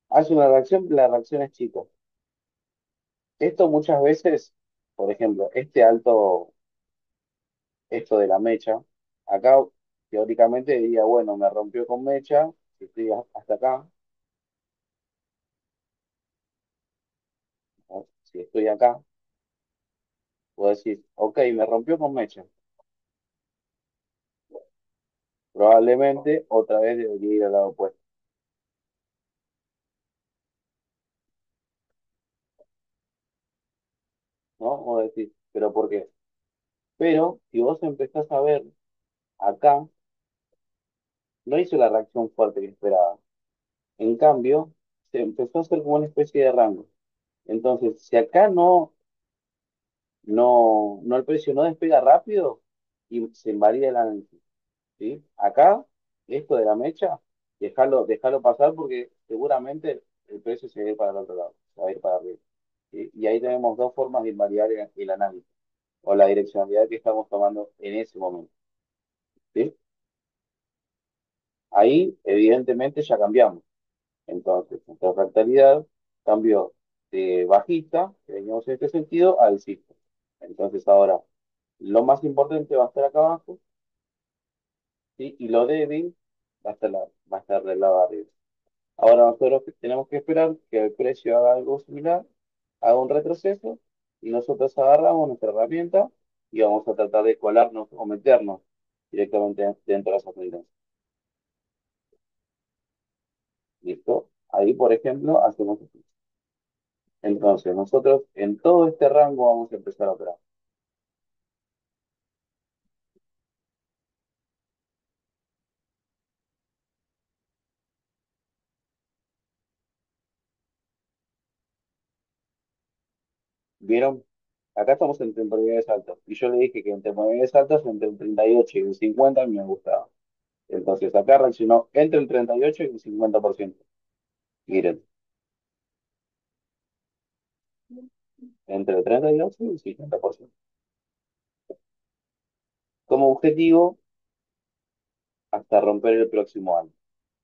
S1: Hace una reacción, la reacción es chica. Esto muchas veces, por ejemplo, este alto, esto de la mecha, acá. Teóricamente diría, bueno, me rompió con mecha, si estoy hasta acá, ¿no? Si estoy acá, puedo decir, ok, me rompió con mecha. Probablemente otra vez debería ir al lado opuesto, ¿no? Vos decís, ¿pero por qué? Pero si vos empezás a ver acá, no hizo la reacción fuerte que esperaba. En cambio, se empezó a hacer como una especie de rango. Entonces, si acá no el precio no despega rápido y se invalida el análisis, ¿sí? Acá, esto de la mecha, déjalo pasar porque seguramente el precio se va a ir para el otro lado, se va a ir para arriba, ¿sí? Y ahí tenemos dos formas de invalidar el análisis o la direccionalidad que estamos tomando en ese momento, ¿sí? Ahí, evidentemente, ya cambiamos. Entonces, nuestra fractalidad cambió de bajista, que veníamos en este sentido, a alcista. Entonces, ahora, lo más importante va a estar acá abajo, ¿sí? Y lo débil va a estar del lado de arriba. Ahora nosotros tenemos que esperar que el precio haga algo similar, haga un retroceso, y nosotros agarramos nuestra herramienta y vamos a tratar de colarnos o meternos directamente dentro de esa tendencia. ¿Listo? Ahí, por ejemplo, hacemos así. Entonces, nosotros en todo este rango vamos a empezar a operar. ¿Vieron? Acá estamos en temporalidades altas. Y yo le dije que en temporalidades altas, entre el 38 y el 50 me gustaba. Entonces, acá reaccionó entre el 38 y el 50%. Miren, entre el 38 y el 50%. Como objetivo, hasta romper el próximo año.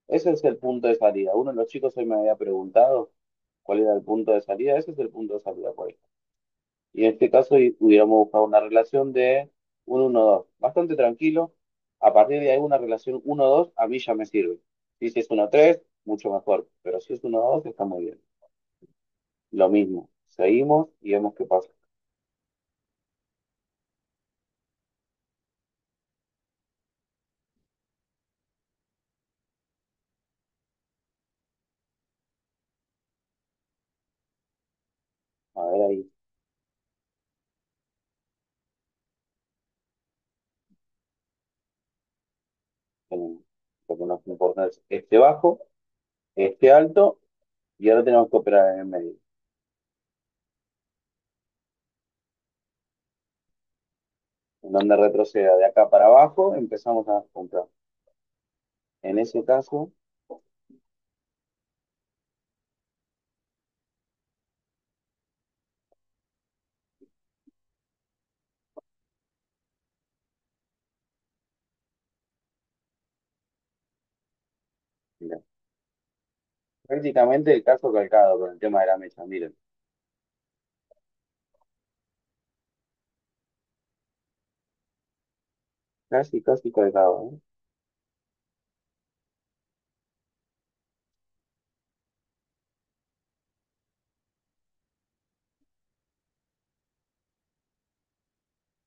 S1: Ese es el punto de salida. Uno de los chicos hoy me había preguntado cuál era el punto de salida. Ese es el punto de salida por ahí. Y en este caso hubiéramos buscado una relación de un 1-2, bastante tranquilo. A partir de ahí una relación 1-2 a mí ya me sirve. Y si es 1-3, mucho mejor. Pero si es 1-2, está muy bien. Lo mismo. Seguimos y vemos qué pasa. A ver ahí. Tenemos lo que nos importa es este bajo, este alto y ahora tenemos que operar en el medio. En donde retroceda de acá para abajo, empezamos a comprar. En ese caso, mira, prácticamente el caso calcado con el tema de la mecha. Miren, casi, casi calcado, ¿eh?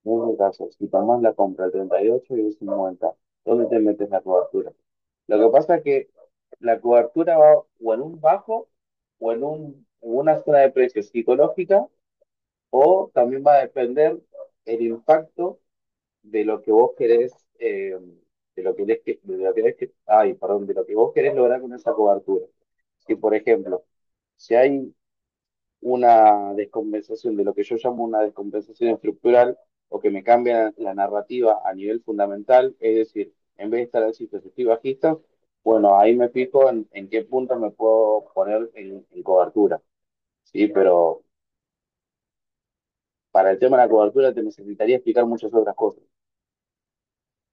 S1: En ese caso, si tomas la compra el 38 y el 50, ¿dónde te metes la cobertura? Lo que pasa es que la cobertura va o en un bajo o en una zona de precios psicológica, o también va a depender el impacto de lo que vos querés, de lo que querés ay, perdón, de lo que vos querés lograr con esa cobertura. Si, por ejemplo, si hay una descompensación de lo que yo llamo una descompensación estructural o que me cambia la narrativa a nivel fundamental, es decir, en vez de estar alcista, si estoy bajista, bueno, ahí me fijo en qué punto me puedo poner en cobertura, ¿sí? Pero para el tema de la cobertura te necesitaría explicar muchas otras cosas.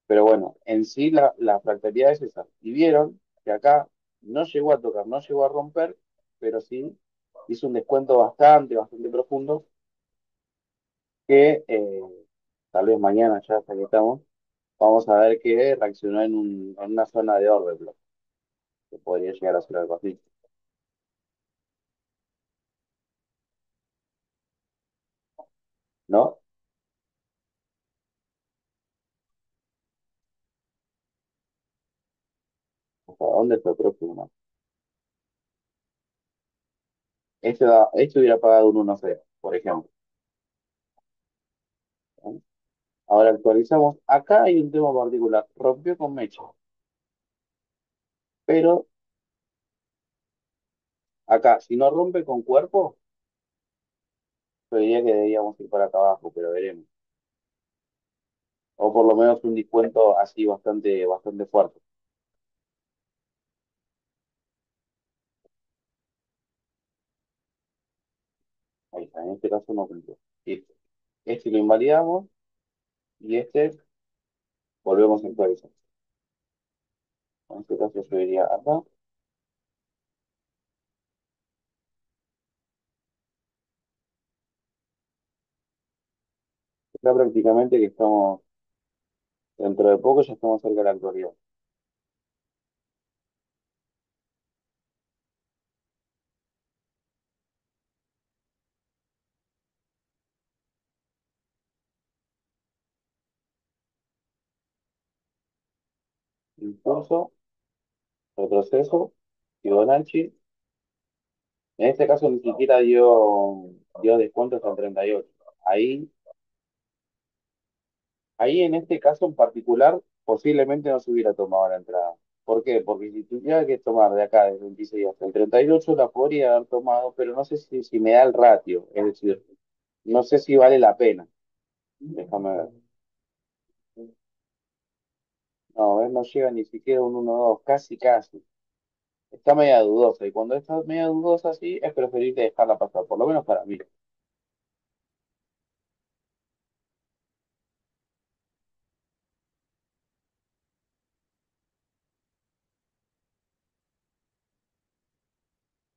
S1: Pero bueno, en sí la fractalidad es esa. Y vieron que acá no llegó a tocar, no llegó a romper, pero sí hizo un descuento bastante profundo que tal vez mañana ya hasta que estamos, Vamos a ver que reaccionó en una zona de Orbe, que podría llegar a ser algo así, ¿no? ¿Hasta dónde fue próximo? Este hubiera pagado un 1,0, por ejemplo. ¿No? Ahora actualizamos. Acá hay un tema particular. Rompió con Mecha, pero acá, si no rompe con cuerpo, yo diría que deberíamos ir para acá abajo, pero veremos. O por lo menos un descuento así bastante, bastante fuerte. Ahí está, en este caso no cumplió. Listo. Este lo invalidamos y este volvemos a actualizar. En este caso yo diría acá. Ya prácticamente que estamos, dentro de poco ya estamos cerca de la actualidad. Impulso, retroceso, Fibonacci. En este caso ni siquiera dio descuento hasta el 38. Ahí, ahí en este caso en particular, posiblemente no se hubiera tomado la entrada. ¿Por qué? Porque si tuviera que tomar de acá, del 26 hasta el 38, la podría haber tomado, pero no sé si me da el ratio. Es decir, no sé si vale la pena. Déjame ver. No, ¿ves? No llega ni siquiera un 1,2, casi, casi. Está media dudosa, y cuando está media dudosa así, es preferible dejarla pasar, por lo menos para mí.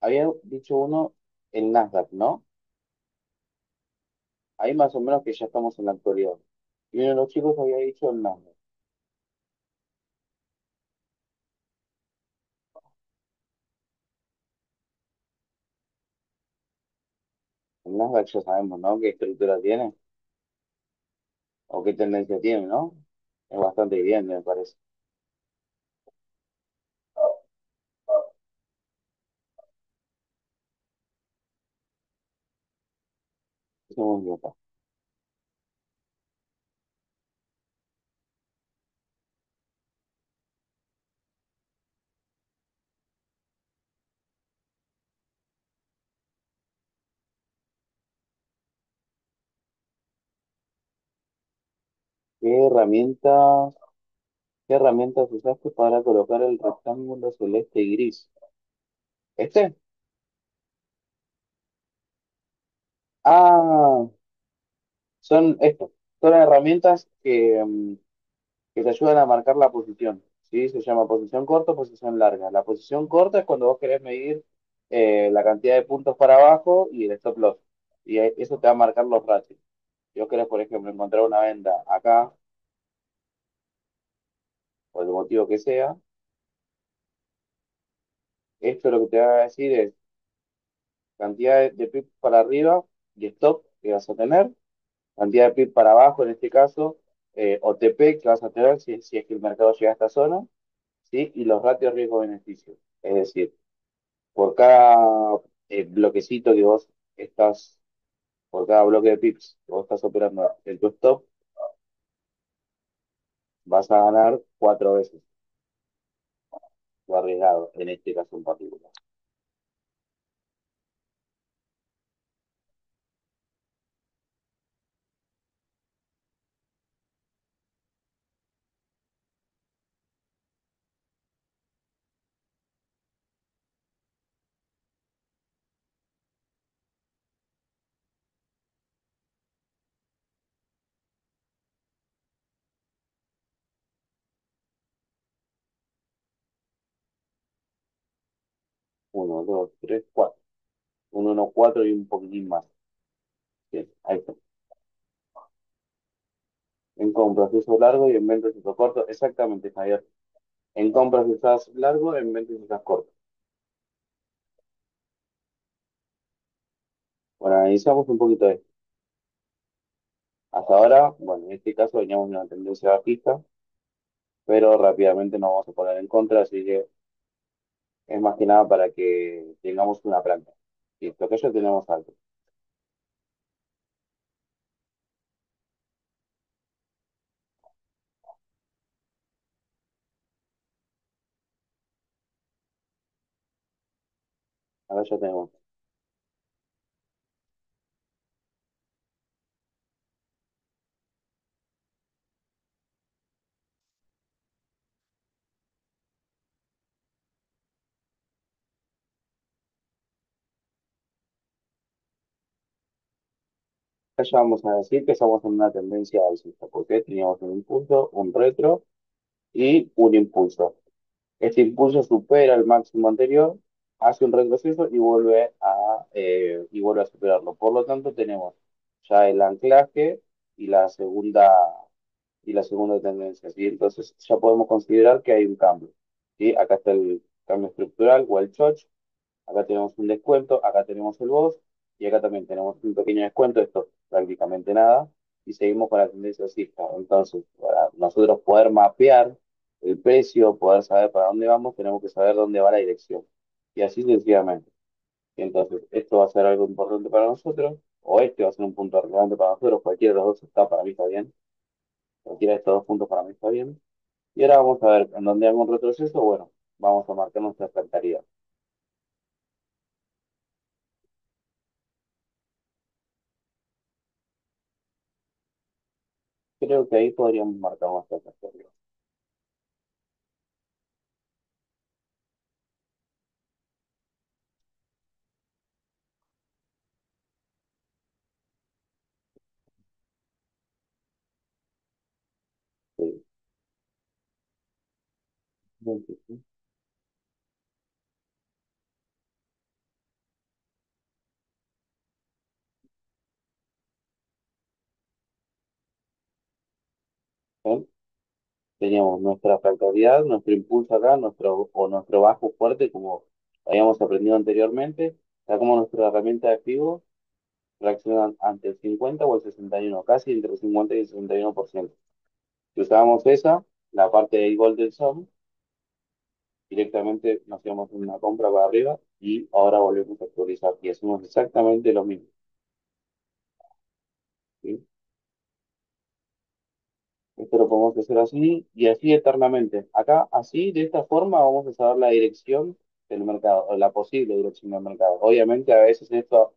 S1: Había dicho uno el Nasdaq, ¿no? Ahí más o menos que ya estamos en la actualidad. Y uno de los chicos había dicho el Nasdaq. El Nasdaq ya sabemos, ¿no? ¿Qué estructura tiene? O qué tendencia tiene, ¿no? Es bastante bien, me parece. Eso es muy bien. ¿Qué herramientas, qué herramientas usaste para colocar el rectángulo celeste y gris? ¿Este? Ah, son estos. Son herramientas que te ayudan a marcar la posición. ¿Sí? Se llama posición corta o posición larga. La posición corta es cuando vos querés medir la cantidad de puntos para abajo y el stop loss. Y eso te va a marcar los ratios. Si vos querés, por ejemplo, encontrar una venta acá, por el motivo que sea, esto lo que te va a decir es cantidad de pips para arriba y stop que vas a tener, cantidad de pips para abajo en este caso, OTP que vas a tener si es que el mercado llega a esta zona, ¿sí? Y los ratios riesgo-beneficio. Es decir, por cada bloquecito que vos estás, por cada bloque de pips que vos estás operando en tu stop, vas a ganar 4 veces lo arriesgado, en este caso en particular. 1, 2, 3, 4. Un 1, 4 y un poquitín más. Bien, ahí está. En compras uso largo y en ventas uso corto. Exactamente, Javier. En compras usas largo, en ventas usas corto. Bueno, analizamos un poquito esto. Hasta ahora, bueno, en este caso veníamos de una tendencia bajista, pero rápidamente nos vamos a poner en contra, así que es más que nada para que tengamos una planta. Listo, que ya tenemos algo. Ahora ya tenemos. Acá ya vamos a decir que estamos en una tendencia alcista, porque teníamos un impulso, un retro y un impulso. Este impulso supera el máximo anterior, hace un retroceso y vuelve a superarlo. Por lo tanto, tenemos ya el anclaje y la segunda tendencia, ¿sí? Entonces ya podemos considerar que hay un cambio, ¿sí? Acá está el cambio estructural o el choch, acá tenemos un descuento, acá tenemos el BOS y acá también tenemos un pequeño descuento, esto prácticamente nada, y seguimos con la tendencia alcista. Entonces, para nosotros poder mapear el precio, poder saber para dónde vamos, tenemos que saber dónde va la dirección. Y así sucesivamente. Entonces, esto va a ser algo importante para nosotros, o este va a ser un punto relevante para nosotros, cualquiera de los dos está, para mí está bien, cualquiera de estos dos puntos para mí está bien. Y ahora vamos a ver en dónde hay un retroceso, bueno, vamos a marcar nuestra expectativa. Creo que ahí podríamos marcar nuestra expectativa. Sí. Sí, sí, sí. ¿Eh? Teníamos nuestra fractalidad, nuestro impulso acá, nuestro bajo fuerte, como habíamos aprendido anteriormente, está como nuestra herramienta de FIBO reacciona ante el 50 o el 61, casi entre el 50 y el 61%. Si usábamos esa, la parte del Golden Zone, directamente nos íbamos en una compra para arriba y ahora volvemos a actualizar y hacemos exactamente lo mismo. ¿Sí? Esto lo podemos hacer así y así eternamente. Acá, así, de esta forma, vamos a saber la dirección del mercado, o la posible dirección del mercado. Obviamente, a veces esto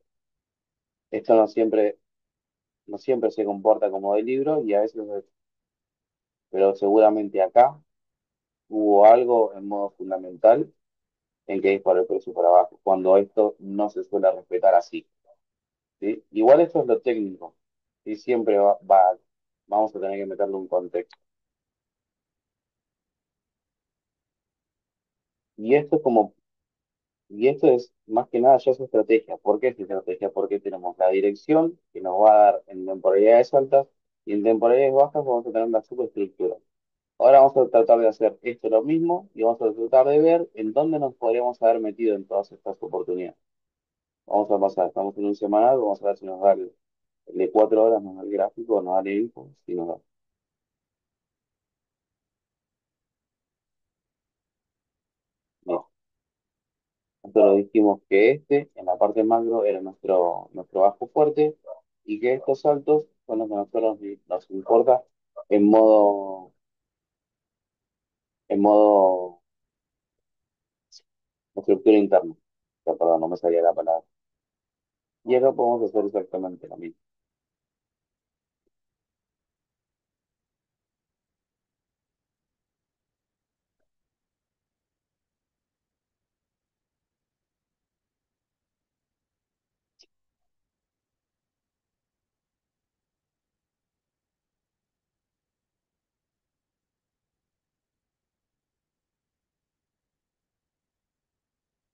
S1: no siempre se comporta como de libro y a veces, pero seguramente acá hubo algo en modo fundamental en que disparó el precio para abajo, cuando esto no se suele respetar así. ¿Sí? Igual esto es lo técnico y siempre vamos a tener que meterle un contexto. Y esto es como Y esto es más que nada ya es estrategia. ¿Por qué es estrategia? Porque tenemos la dirección que nos va a dar en temporalidades altas y en temporalidades bajas vamos a tener la superestructura. Ahora vamos a tratar de hacer esto lo mismo y vamos a tratar de ver en dónde nos podríamos haber metido en todas estas oportunidades. Vamos a pasar, estamos en un semanal, vamos a ver si nos da el de 4 horas, nos da el gráfico, nos da el info, si nos da. Bien. Nosotros dijimos que este, en la parte macro, era nuestro bajo fuerte y que estos saltos son los que a nosotros nos importa en modo estructura interna. O sea, perdón, no me salía la palabra. Y acá podemos hacer exactamente lo mismo.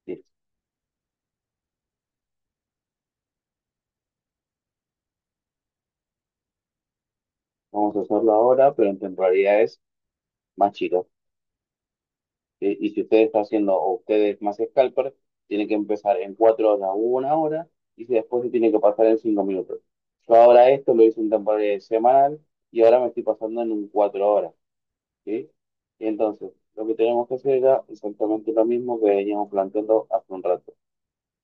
S1: Sí. Vamos a hacerlo ahora, pero en temporalidades más chicas. ¿Sí? Y si usted está haciendo, o usted es más scalper, tiene que empezar en 4 horas o 1 hora, y si después se tiene que pasar en 5 minutos. Yo ahora esto lo hice en temporalidad semanal, y ahora me estoy pasando en un 4 horas. ¿Sí? Y entonces, lo que tenemos que hacer era exactamente lo mismo que veníamos planteando hace un rato.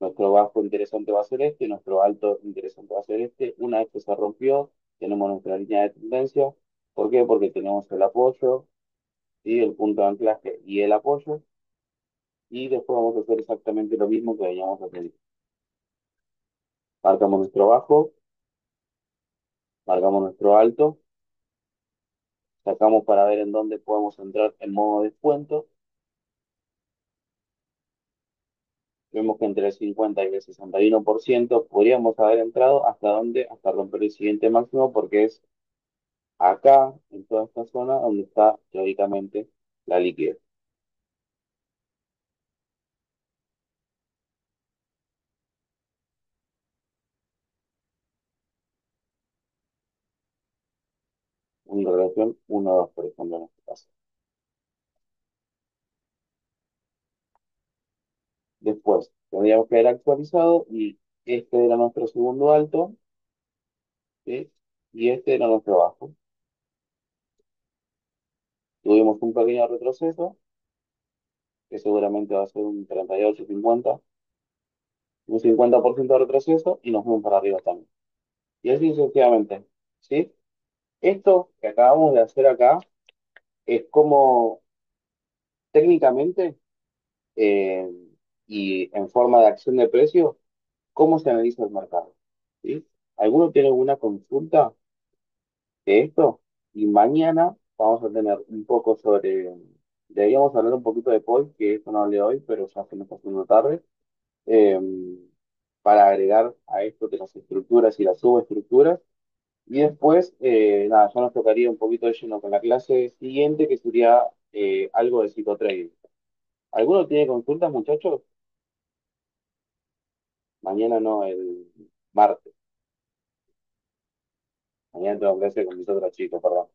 S1: Nuestro bajo interesante va a ser este, nuestro alto interesante va a ser este. Una vez que se rompió, tenemos nuestra línea de tendencia. ¿Por qué? Porque tenemos el apoyo, ¿sí? El punto de anclaje y el apoyo. Y después vamos a hacer exactamente lo mismo que veníamos haciendo. Marcamos nuestro bajo, marcamos nuestro alto, sacamos para ver en dónde podemos entrar en modo descuento. Vemos que entre el 50 y el 61% podríamos haber entrado hasta dónde, hasta romper el siguiente máximo, porque es acá, en toda esta zona, donde está teóricamente la liquidez. Una relación 1-2, por ejemplo, en este caso. Después, tendríamos que haber actualizado y este era nuestro segundo alto, ¿sí? Y este era nuestro bajo. Tuvimos un pequeño retroceso, que seguramente va a ser un 38, 50, un 50% de retroceso, y nos fuimos para arriba también. Y así sucesivamente, ¿sí? Esto que acabamos de hacer acá es como técnicamente eh, y en forma de acción de precio, cómo se analiza el mercado. ¿Sí? ¿Alguno tiene alguna consulta de esto? Y mañana vamos a tener un poco sobre, deberíamos hablar un poquito de POI, que esto no hablé hoy, pero ya se me está haciendo tarde, eh, para agregar a esto de las estructuras y las subestructuras. Y después, nada, ya nos tocaría un poquito de lleno con la clase siguiente, que sería algo de psicotrading. ¿Alguno tiene consultas, muchachos? Mañana no, el martes. Mañana tengo clase con mis otros chicos, perdón.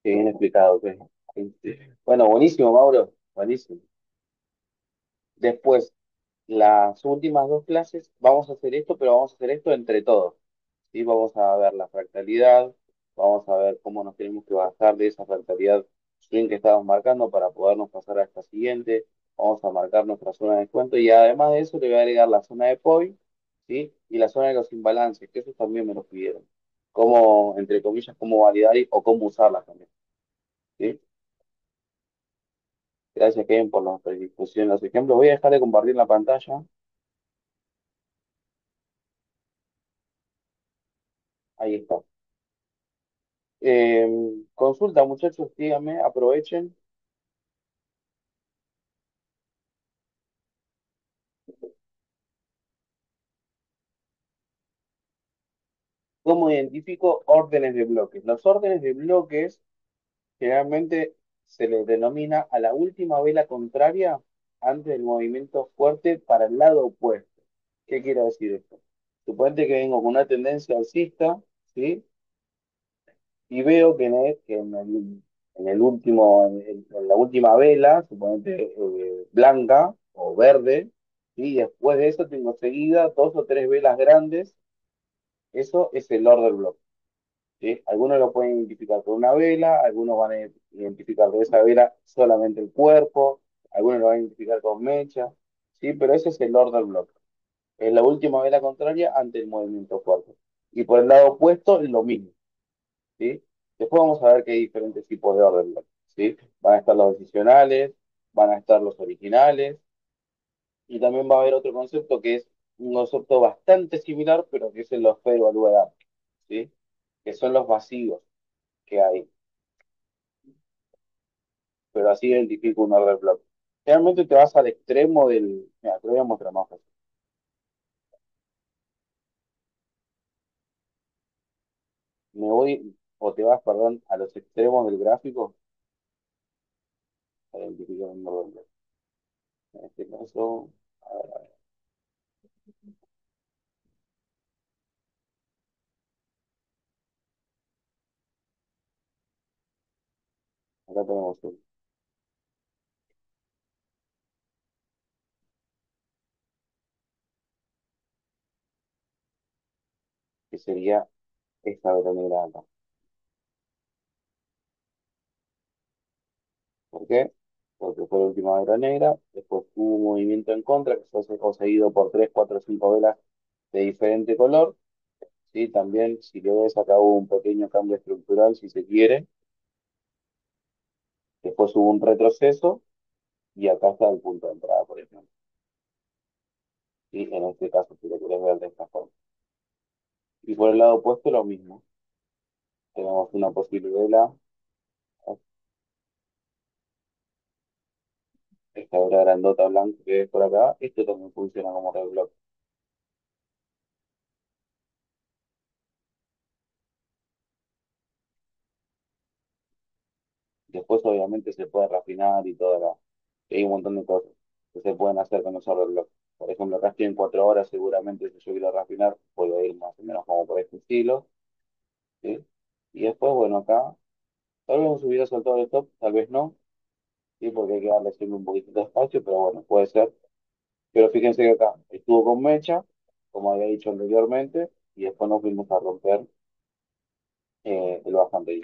S1: Qué bien explicado, ¿qué? Bueno, buenísimo, Mauro. Buenísimo. Después, las últimas dos clases, vamos a hacer esto, pero vamos a hacer esto entre todos. ¿Sí? Vamos a ver la fractalidad, vamos a ver cómo nos tenemos que bajar de esa fractalidad swing que estábamos marcando para podernos pasar a esta siguiente. Vamos a marcar nuestra zona de descuento y además de eso le voy a agregar la zona de POI, ¿sí? Y la zona de los imbalances, que esos también me los pidieron. Cómo, entre comillas, cómo validar o cómo usarlas también. ¿Sí? Gracias, Kevin, por la predisposición, los ejemplos. Voy a dejar de compartir la pantalla. Ahí está. Eh, consulta, muchachos, díganme, aprovechen. ¿Cómo identifico órdenes de bloques? Los órdenes de bloques generalmente se les denomina a la última vela contraria antes del movimiento fuerte para el lado opuesto. ¿Qué quiere decir esto? Suponete que vengo con una tendencia alcista, ¿sí? Y veo en el último, en la última vela, suponete blanca o verde, ¿sí? Y después de eso tengo seguida dos o tres velas grandes, eso es el order block, ¿sí? Algunos lo pueden identificar con una vela, algunos van a identificar de esa vela solamente el cuerpo, algunos lo van a identificar con mecha, ¿sí? Pero ese es el order block, es la última vela contraria ante el movimiento fuerte. Y por el lado opuesto, lo mismo. ¿Sí? Después vamos a ver que hay diferentes tipos de orden block, ¿sí? Van a estar los decisionales, van a estar los originales, y también va a haber otro concepto que es un concepto bastante similar, pero que es el los fair value adapt, ¿sí? Que son los vacíos que hay, pero así identifico un order block. Realmente te vas al extremo del... Mira, te lo voy a mostrar más fácil. Me voy, o te vas, perdón, a los extremos del gráfico para identificar un orden. En este caso, a ver, acá tenemos uno, que sería esta veronera acá. ¿Por qué? Porque fue la última vela negra, después hubo un movimiento en contra que fue conseguido por 3 4 5 velas de diferente color, ¿sí? También, si le ves, acá hubo un pequeño cambio estructural, si se quiere, después hubo un retroceso y acá está el punto de entrada, por ejemplo. ¿Sí? En este caso, si lo quieres ver de esta forma. Y por el lado opuesto, lo mismo. Tenemos una posible vela, esta vela grandota blanca que ves por acá, esto también funciona como red block. Después, obviamente, se puede refinar y toda la. Hay un montón de cosas que se pueden hacer con esos reloj. Por ejemplo, acá estoy en 4 horas, seguramente si yo quiero refinar, puedo ir más o menos como por este estilo, ¿sí? Y después, bueno, acá, tal vez nos hubiera soltado el stop, tal vez no, ¿sí? Porque hay que darle siempre un poquito de espacio, pero bueno, puede ser. Pero fíjense que acá estuvo con mecha, como había dicho anteriormente, y después nos fuimos a romper el bajante.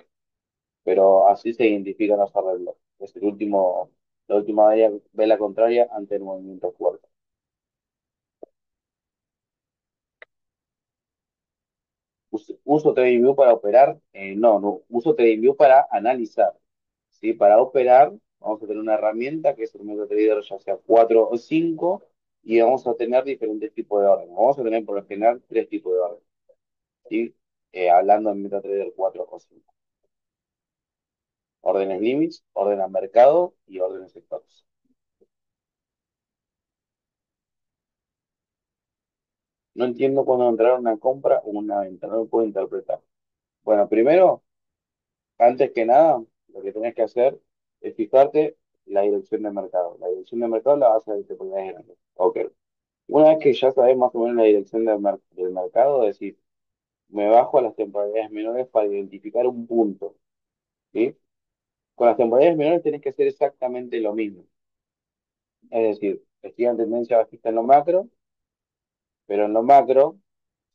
S1: Pero así se identifican los arreglos. Es el último, la última vela contraria ante el movimiento fuerte. Uso TradingView para operar, no, uso TradingView para analizar, ¿sí? Para operar, vamos a tener una herramienta que es el MetaTrader, ya sea 4 o 5 y vamos a tener diferentes tipos de órdenes. Vamos a tener por lo general tres tipos de órdenes, ¿sí? Hablando en MetaTrader 4 o 5. Órdenes limits, órdenes mercado y órdenes stops. No entiendo cuándo entrar una compra o una venta, no lo puedo interpretar. Bueno, primero, antes que nada, lo que tenés que hacer es fijarte la dirección de mercado. La dirección de mercado la vas a ver por grande. Ok. Una vez que ya sabes más o menos la dirección del mercado, es decir, me bajo a las temporalidades menores para identificar un punto, ¿sí? Con las temporalidades menores tenés que hacer exactamente lo mismo. Es decir, estoy en tendencia bajista en lo macro, pero en lo macro,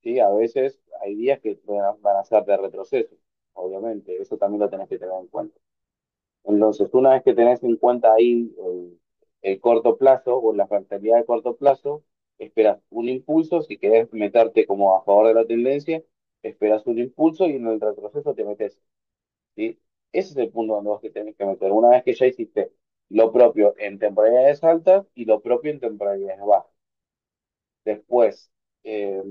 S1: ¿sí? A veces hay días que van a ser de retroceso, obviamente. Eso también lo tenés que tener en cuenta. Entonces, una vez que tenés en cuenta ahí el corto plazo o la fractalidad de corto plazo, esperas un impulso, si querés meterte como a favor de la tendencia, esperas un impulso y en el retroceso te metes, ¿sí? Ese es el punto donde vos te tenés que meter. Una vez que ya hiciste lo propio en temporalidades altas y lo propio en temporalidades bajas. Después, eh,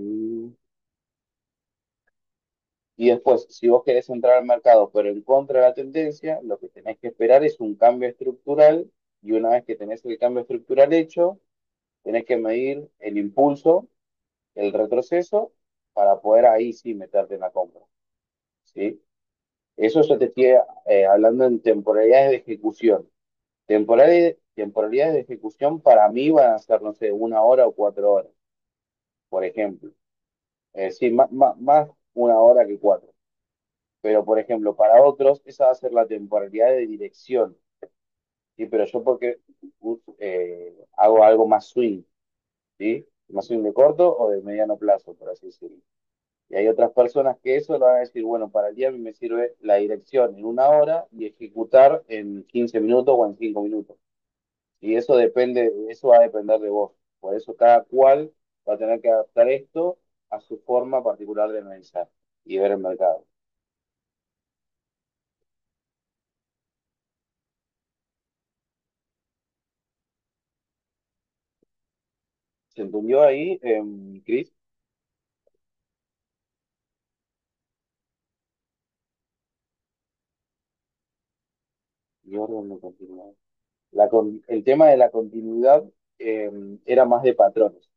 S1: si vos querés entrar al mercado pero en contra de la tendencia, lo que tenés que esperar es un cambio estructural y una vez que tenés el cambio estructural hecho, tenés que medir el impulso, el retroceso, para poder ahí sí meterte en la compra, ¿sí? Eso yo te estoy hablando en temporalidades de ejecución. Temporalidades de ejecución para mí van a ser, no sé, 1 hora o 4 horas, por ejemplo. Sí, más 1 hora que 4. Pero, por ejemplo, para otros, esa va a ser la temporalidad de dirección. ¿Sí? Pero yo porque hago algo más swing, ¿sí? Más swing de corto o de mediano plazo, por así decirlo. Y hay otras personas que eso lo van a decir, bueno, para el día a mí me sirve la dirección en 1 hora y ejecutar en 15 minutos o en 5 minutos. Y eso depende, eso va a depender de vos. Por eso cada cual va a tener que adaptar esto a su forma particular de analizar y ver el mercado. ¿Se entendió ahí, Chris? Y orden de continuidad. El tema de la continuidad eh, era más de patrones,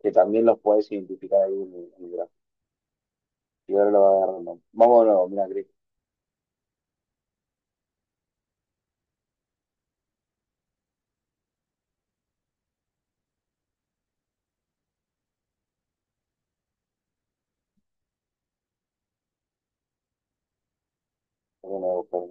S1: que también los puedes identificar ahí en el gráfico. y ahora lo va agarrando. Vamos de nuevo, mira, Cris, déjame buscar.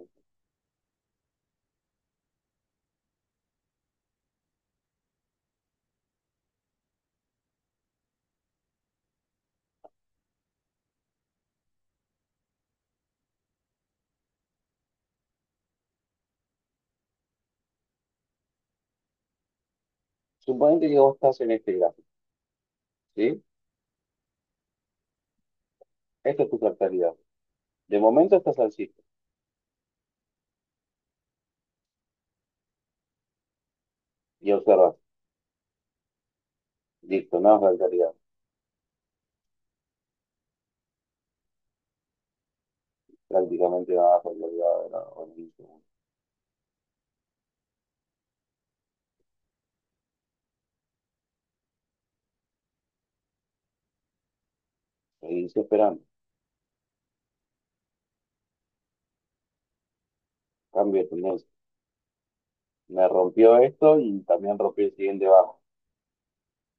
S1: Suponete que vos estás en este gráfico, ¿sí? Esta es tu fractalidad. De momento estás alcista y observas, listo, no es fractalidad, prácticamente nada es fractalidad de la organismo. Seguís esperando, cambio de tendencia. Me rompió esto y también rompió el siguiente bajo.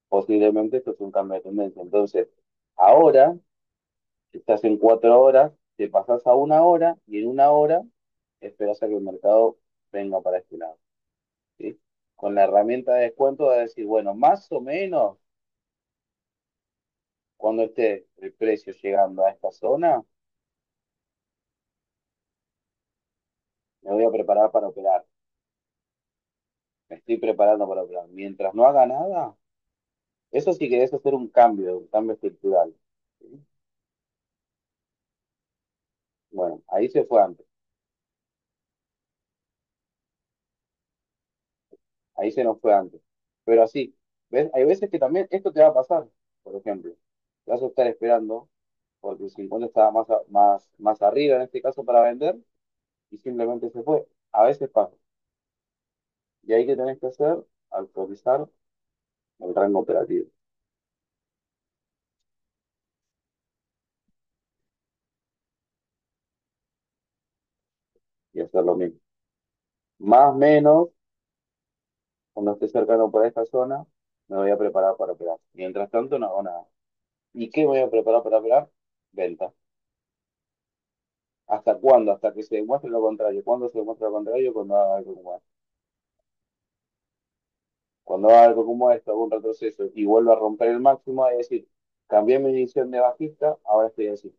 S1: Posiblemente esto es un cambio de tendencia. Entonces, ahora, si estás en 4 horas, te pasas a 1 hora y en 1 hora esperas a que el mercado venga para este lado. ¿Sí? Con la herramienta de descuento vas a decir, bueno, más o menos cuando esté el precio llegando a esta zona, me voy a preparar para operar. Me estoy preparando para operar. Mientras no haga nada, eso sí que es hacer un cambio estructural. ¿Sí? Bueno, ahí se fue antes. Ahí se nos fue antes. Pero así, ¿ves? Hay veces que también esto te va a pasar. Por ejemplo, vas a estar esperando porque el 50 estaba más arriba en este caso para vender y simplemente se fue. A veces pasa. Y ahí que tenés que hacer, actualizar el rango operativo y hacer lo mismo. Más o menos, cuando esté cercano por esta zona, me voy a preparar para operar. Mientras tanto, no hago nada. ¿Y qué me voy a preparar para operar? Venta. ¿Hasta cuándo? Hasta que se demuestre lo contrario. ¿Cuándo se demuestra lo contrario? Cuando haga algo como esto. Cuando haga algo como esto, hago un retroceso y vuelvo a romper el máximo, es decir, cambié mi visión de bajista, ahora estoy así.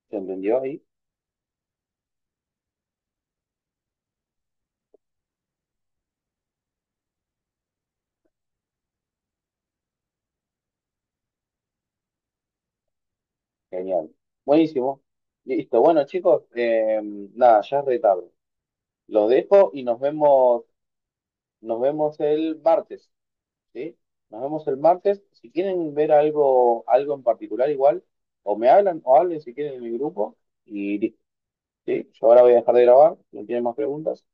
S1: ¿Se entendió ahí? Genial. Buenísimo. Listo. Bueno, chicos, nada, ya es re tarde. Los dejo y nos vemos el martes, ¿sí? Nos vemos el martes. Si quieren ver algo en particular igual, o me hablan o hablen si quieren en mi grupo y listo, ¿sí? Yo ahora voy a dejar de grabar, si no tienen más preguntas.